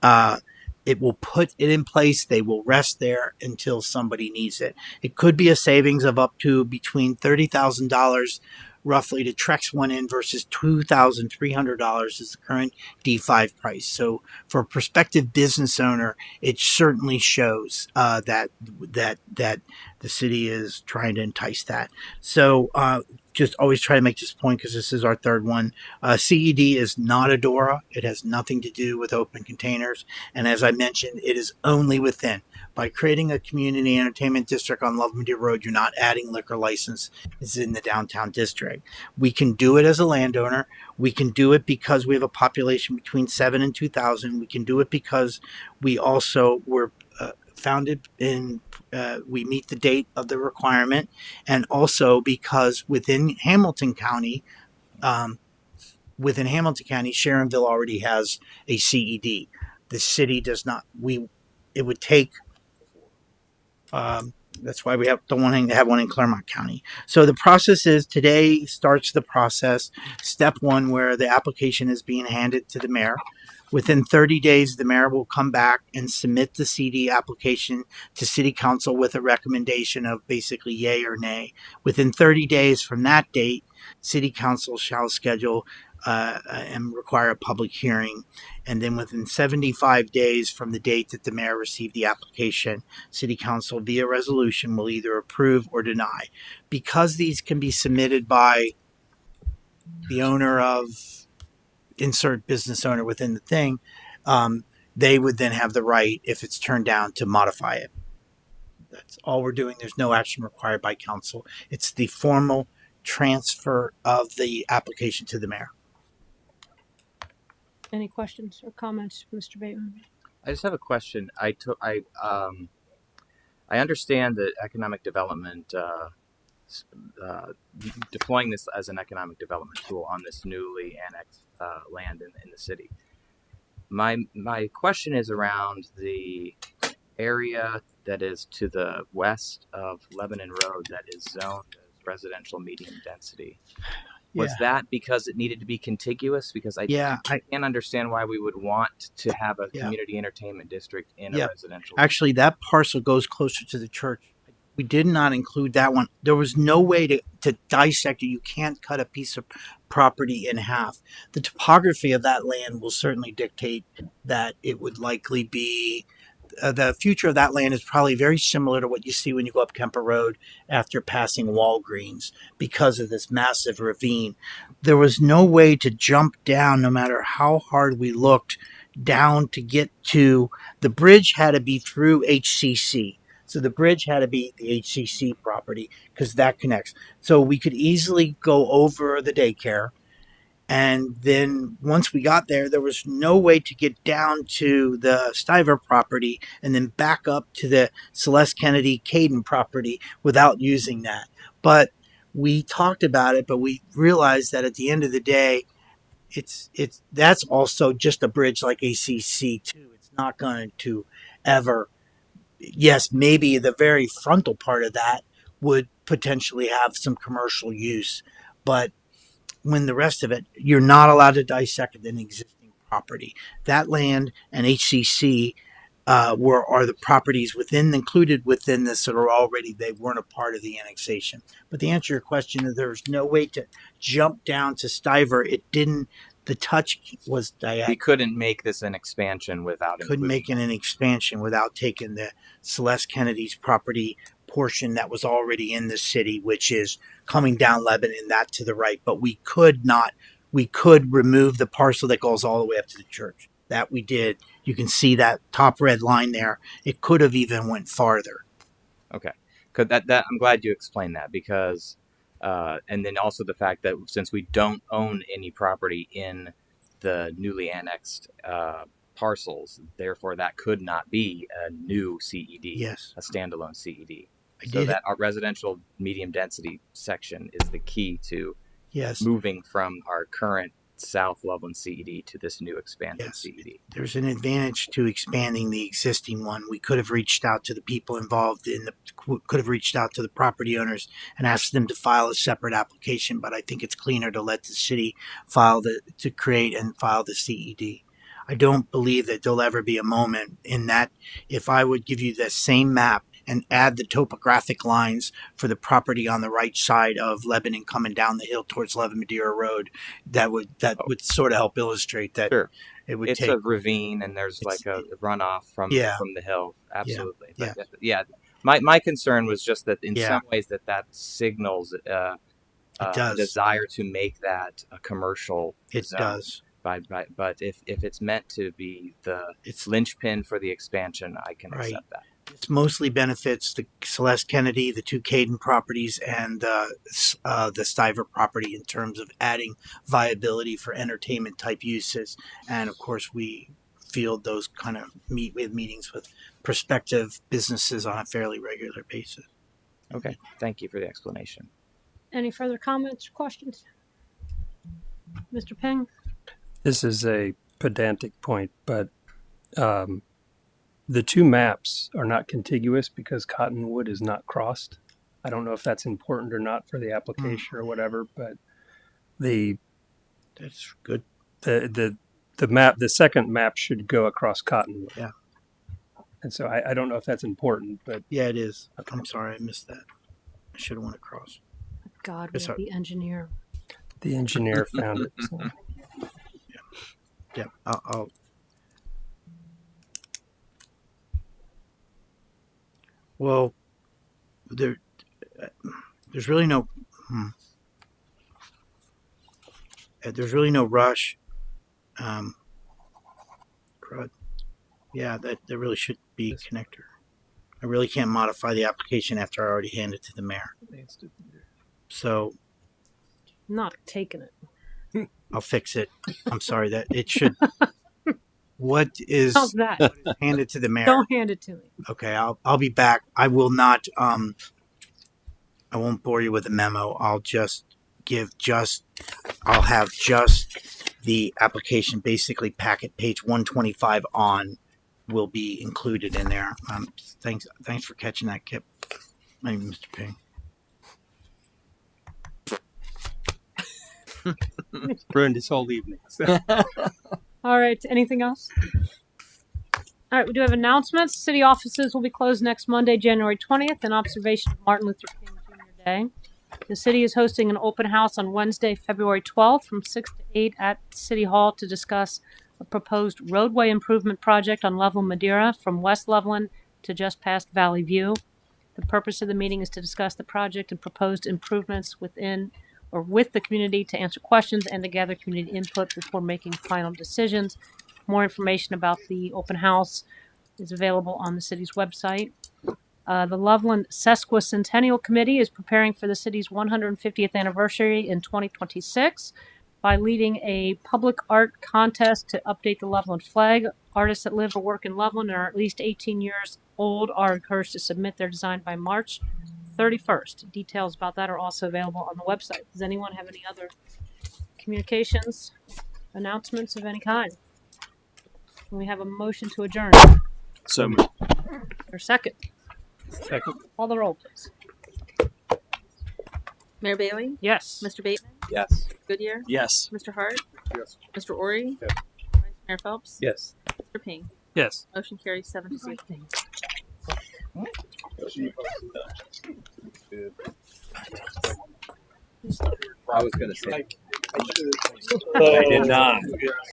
It will put it in place. They will rest there until somebody needs it. It could be a savings of up to between $30,000 roughly to Trex one in versus $2,300 is the current D5 price. So for a prospective business owner, it certainly shows that the city is trying to entice that. So just always try to make this point because this is our third one. CED is not a DORA. It has nothing to do with open containers. And as I mentioned, it is only within. By creating a community entertainment district on Love Media Road, you're not adding liquor license. It's in the downtown district. We can do it as a landowner. We can do it because we have a population between 7 and 2,000. We can do it because we also were founded in, we meet the date of the requirement, and also because within Hamilton County, Sharonville already has a CED. The city does not. It would take. That's why we don't want to have one in Claremont County. So the process is today starts the process. Step one, where the application is being handed to the mayor. Within 30 days, the mayor will come back and submit the CD application to city council with a recommendation of basically yay or nay. Within 30 days from that date, city council shall schedule and require a public hearing. And then within 75 days from the date that the mayor received the application, city council via resolution will either approve or deny. Because these can be submitted by the owner of insert business owner within the thing, they would then have the right, if it's turned down, to modify it. That's all we're doing. There's no action required by council. It's the formal transfer of the application to the mayor. Any questions or comments, Mr. Bateman? I just have a question. I understand that economic development, deploying this as an economic development tool on this newly annexed land in the city. My question is around the area that is to the west of Lebanon Road that is zoned as residential medium density. Was that because it needed to be contiguous? Because I can't understand why we would want to have a community entertainment district in a residential. Actually, that parcel goes closer to the church. We did not include that one. There was no way to dissect it. You can't cut a piece of property in half. The topography of that land will certainly dictate that it would likely be the future of that land is probably very similar to what you see when you go up Kemper Road after passing Walgreens because of this massive ravine. There was no way to jump down, no matter how hard we looked, down to get to the bridge. Had to be through HCC. So the bridge had to be the HCC property because that connects. So we could easily go over the daycare. And then once we got there, there was no way to get down to the Stiver property and then back up to the Celeste Kennedy Caden property without using that. But we talked about it, but we realized that at the end of the day, that's also just a bridge like ACC too. It's not going to ever. Yes, maybe the very frontal part of that would potentially have some commercial use, but when the rest of it, you're not allowed to dissect an existing property. That land and HCC are the properties included within this that are already, they weren't a part of the annexation. But to answer your question, there's no way to jump down to Stiver. The touch was diagonal. We couldn't make this an expansion without Couldn't make it an expansion without taking the Celeste Kennedy's property portion that was already in the city, which is coming down Lebanon, that to the right. But we could remove the parcel that goes all the way up to the church. That we did. You can see that top red line there. It could have even went farther. Okay. I'm glad you explained that because, and then also the fact that since we don't own any property in the newly annexed parcels, therefore that could not be a new CED, a standalone CED. That our residential medium density section is the key to moving from our current South Loveland CED to this new expanded CED. There's an advantage to expanding the existing one. We could have reached out to the people involved could have reached out to the property owners and asked them to file a separate application, but I think it's cleaner to let the city to create and file the CED. I don't believe that there'll ever be a moment in that if I would give you the same map and add the topographic lines for the property on the right side of Lebanon coming down the hill towards Levin Madeira Road, that would sort of help illustrate that. Sure. It's a ravine and there's like a runoff from the hill. Absolutely. Yeah. My concern was just that in Yeah. some ways that signals a does. desire to make that a commercial It zone. does. But if it's meant to be the It's linchpin for the expansion, I can Right. accept that. It's mostly benefits the Celeste Kennedy, the two Caden properties, and the Stiver property in terms of adding viability for entertainment type uses. And of course, we field those kind of meetings with prospective businesses on a fairly regular basis. Okay, thank you for the explanation. Any further comments or questions? Mr. Ping? This is a pedantic point, but the two maps are not contiguous because Cottonwood is not crossed. I don't know if that's important or not for the application or whatever, but that's good. The map, the second map should go across Cottonwood. Yeah. And so I don't know if that's important, but Yeah, it is. I'm sorry, I missed that. I should have went across. God, we Yes, have sir. the engineer. the engineer found it. So. Yeah, I'll well, there's really no there's really no rush. Crud. Yeah, there really should be a connector. I really can't modify the application after I already hand it to the mayor. So Not taking it. I'll fix it. I'm sorry that it should. What is How's that? handed to the mayor? Don't hand it to me. Okay, I'll be back. I will not. I won't bore you with a memo. I'll just I'll have just the application, basically packet page 125 on, will be included in there. Thanks for catching that, Kip. My name is Mr. Ping. Ruined his whole evening. All right. Anything else? All right. We do have announcements. City offices will be closed next Monday, January 20th, in observation of Martin Luther King Jr. Day. The city is hosting an open house on Wednesday, February 12th from 6 to 8 at City Hall to discuss a proposed roadway improvement project on Loveland, Madeira from West Loveland to just past Valley View. The purpose of the meeting is to discuss the project and proposed improvements within or with the community, to answer questions and to gather community input before making final decisions. More information about the open house is available on the city's website. The Loveland Sesquicentennial Committee is preparing for the city's 150th anniversary in 2026 by leading a public art contest to update the Loveland flag. Artists that live or work in Loveland and are at least 18 years old are encouraged to submit their design by March 31st. Details about that are also available on the website. Does anyone have any other communications, announcements of any kind? Can we have a motion to adjourn? So Or second? Second. Call the roll, please. Mayor Bailey? Yes. Mr. Bateman? Yes. Goodyear? yes. Mr. Hart? Yes. Mr. Ori? Yes. Vice Mayor Phelps? Yes. Mr. Ping? Yes. Motion carries 7 to 0. I was going to say. I did not.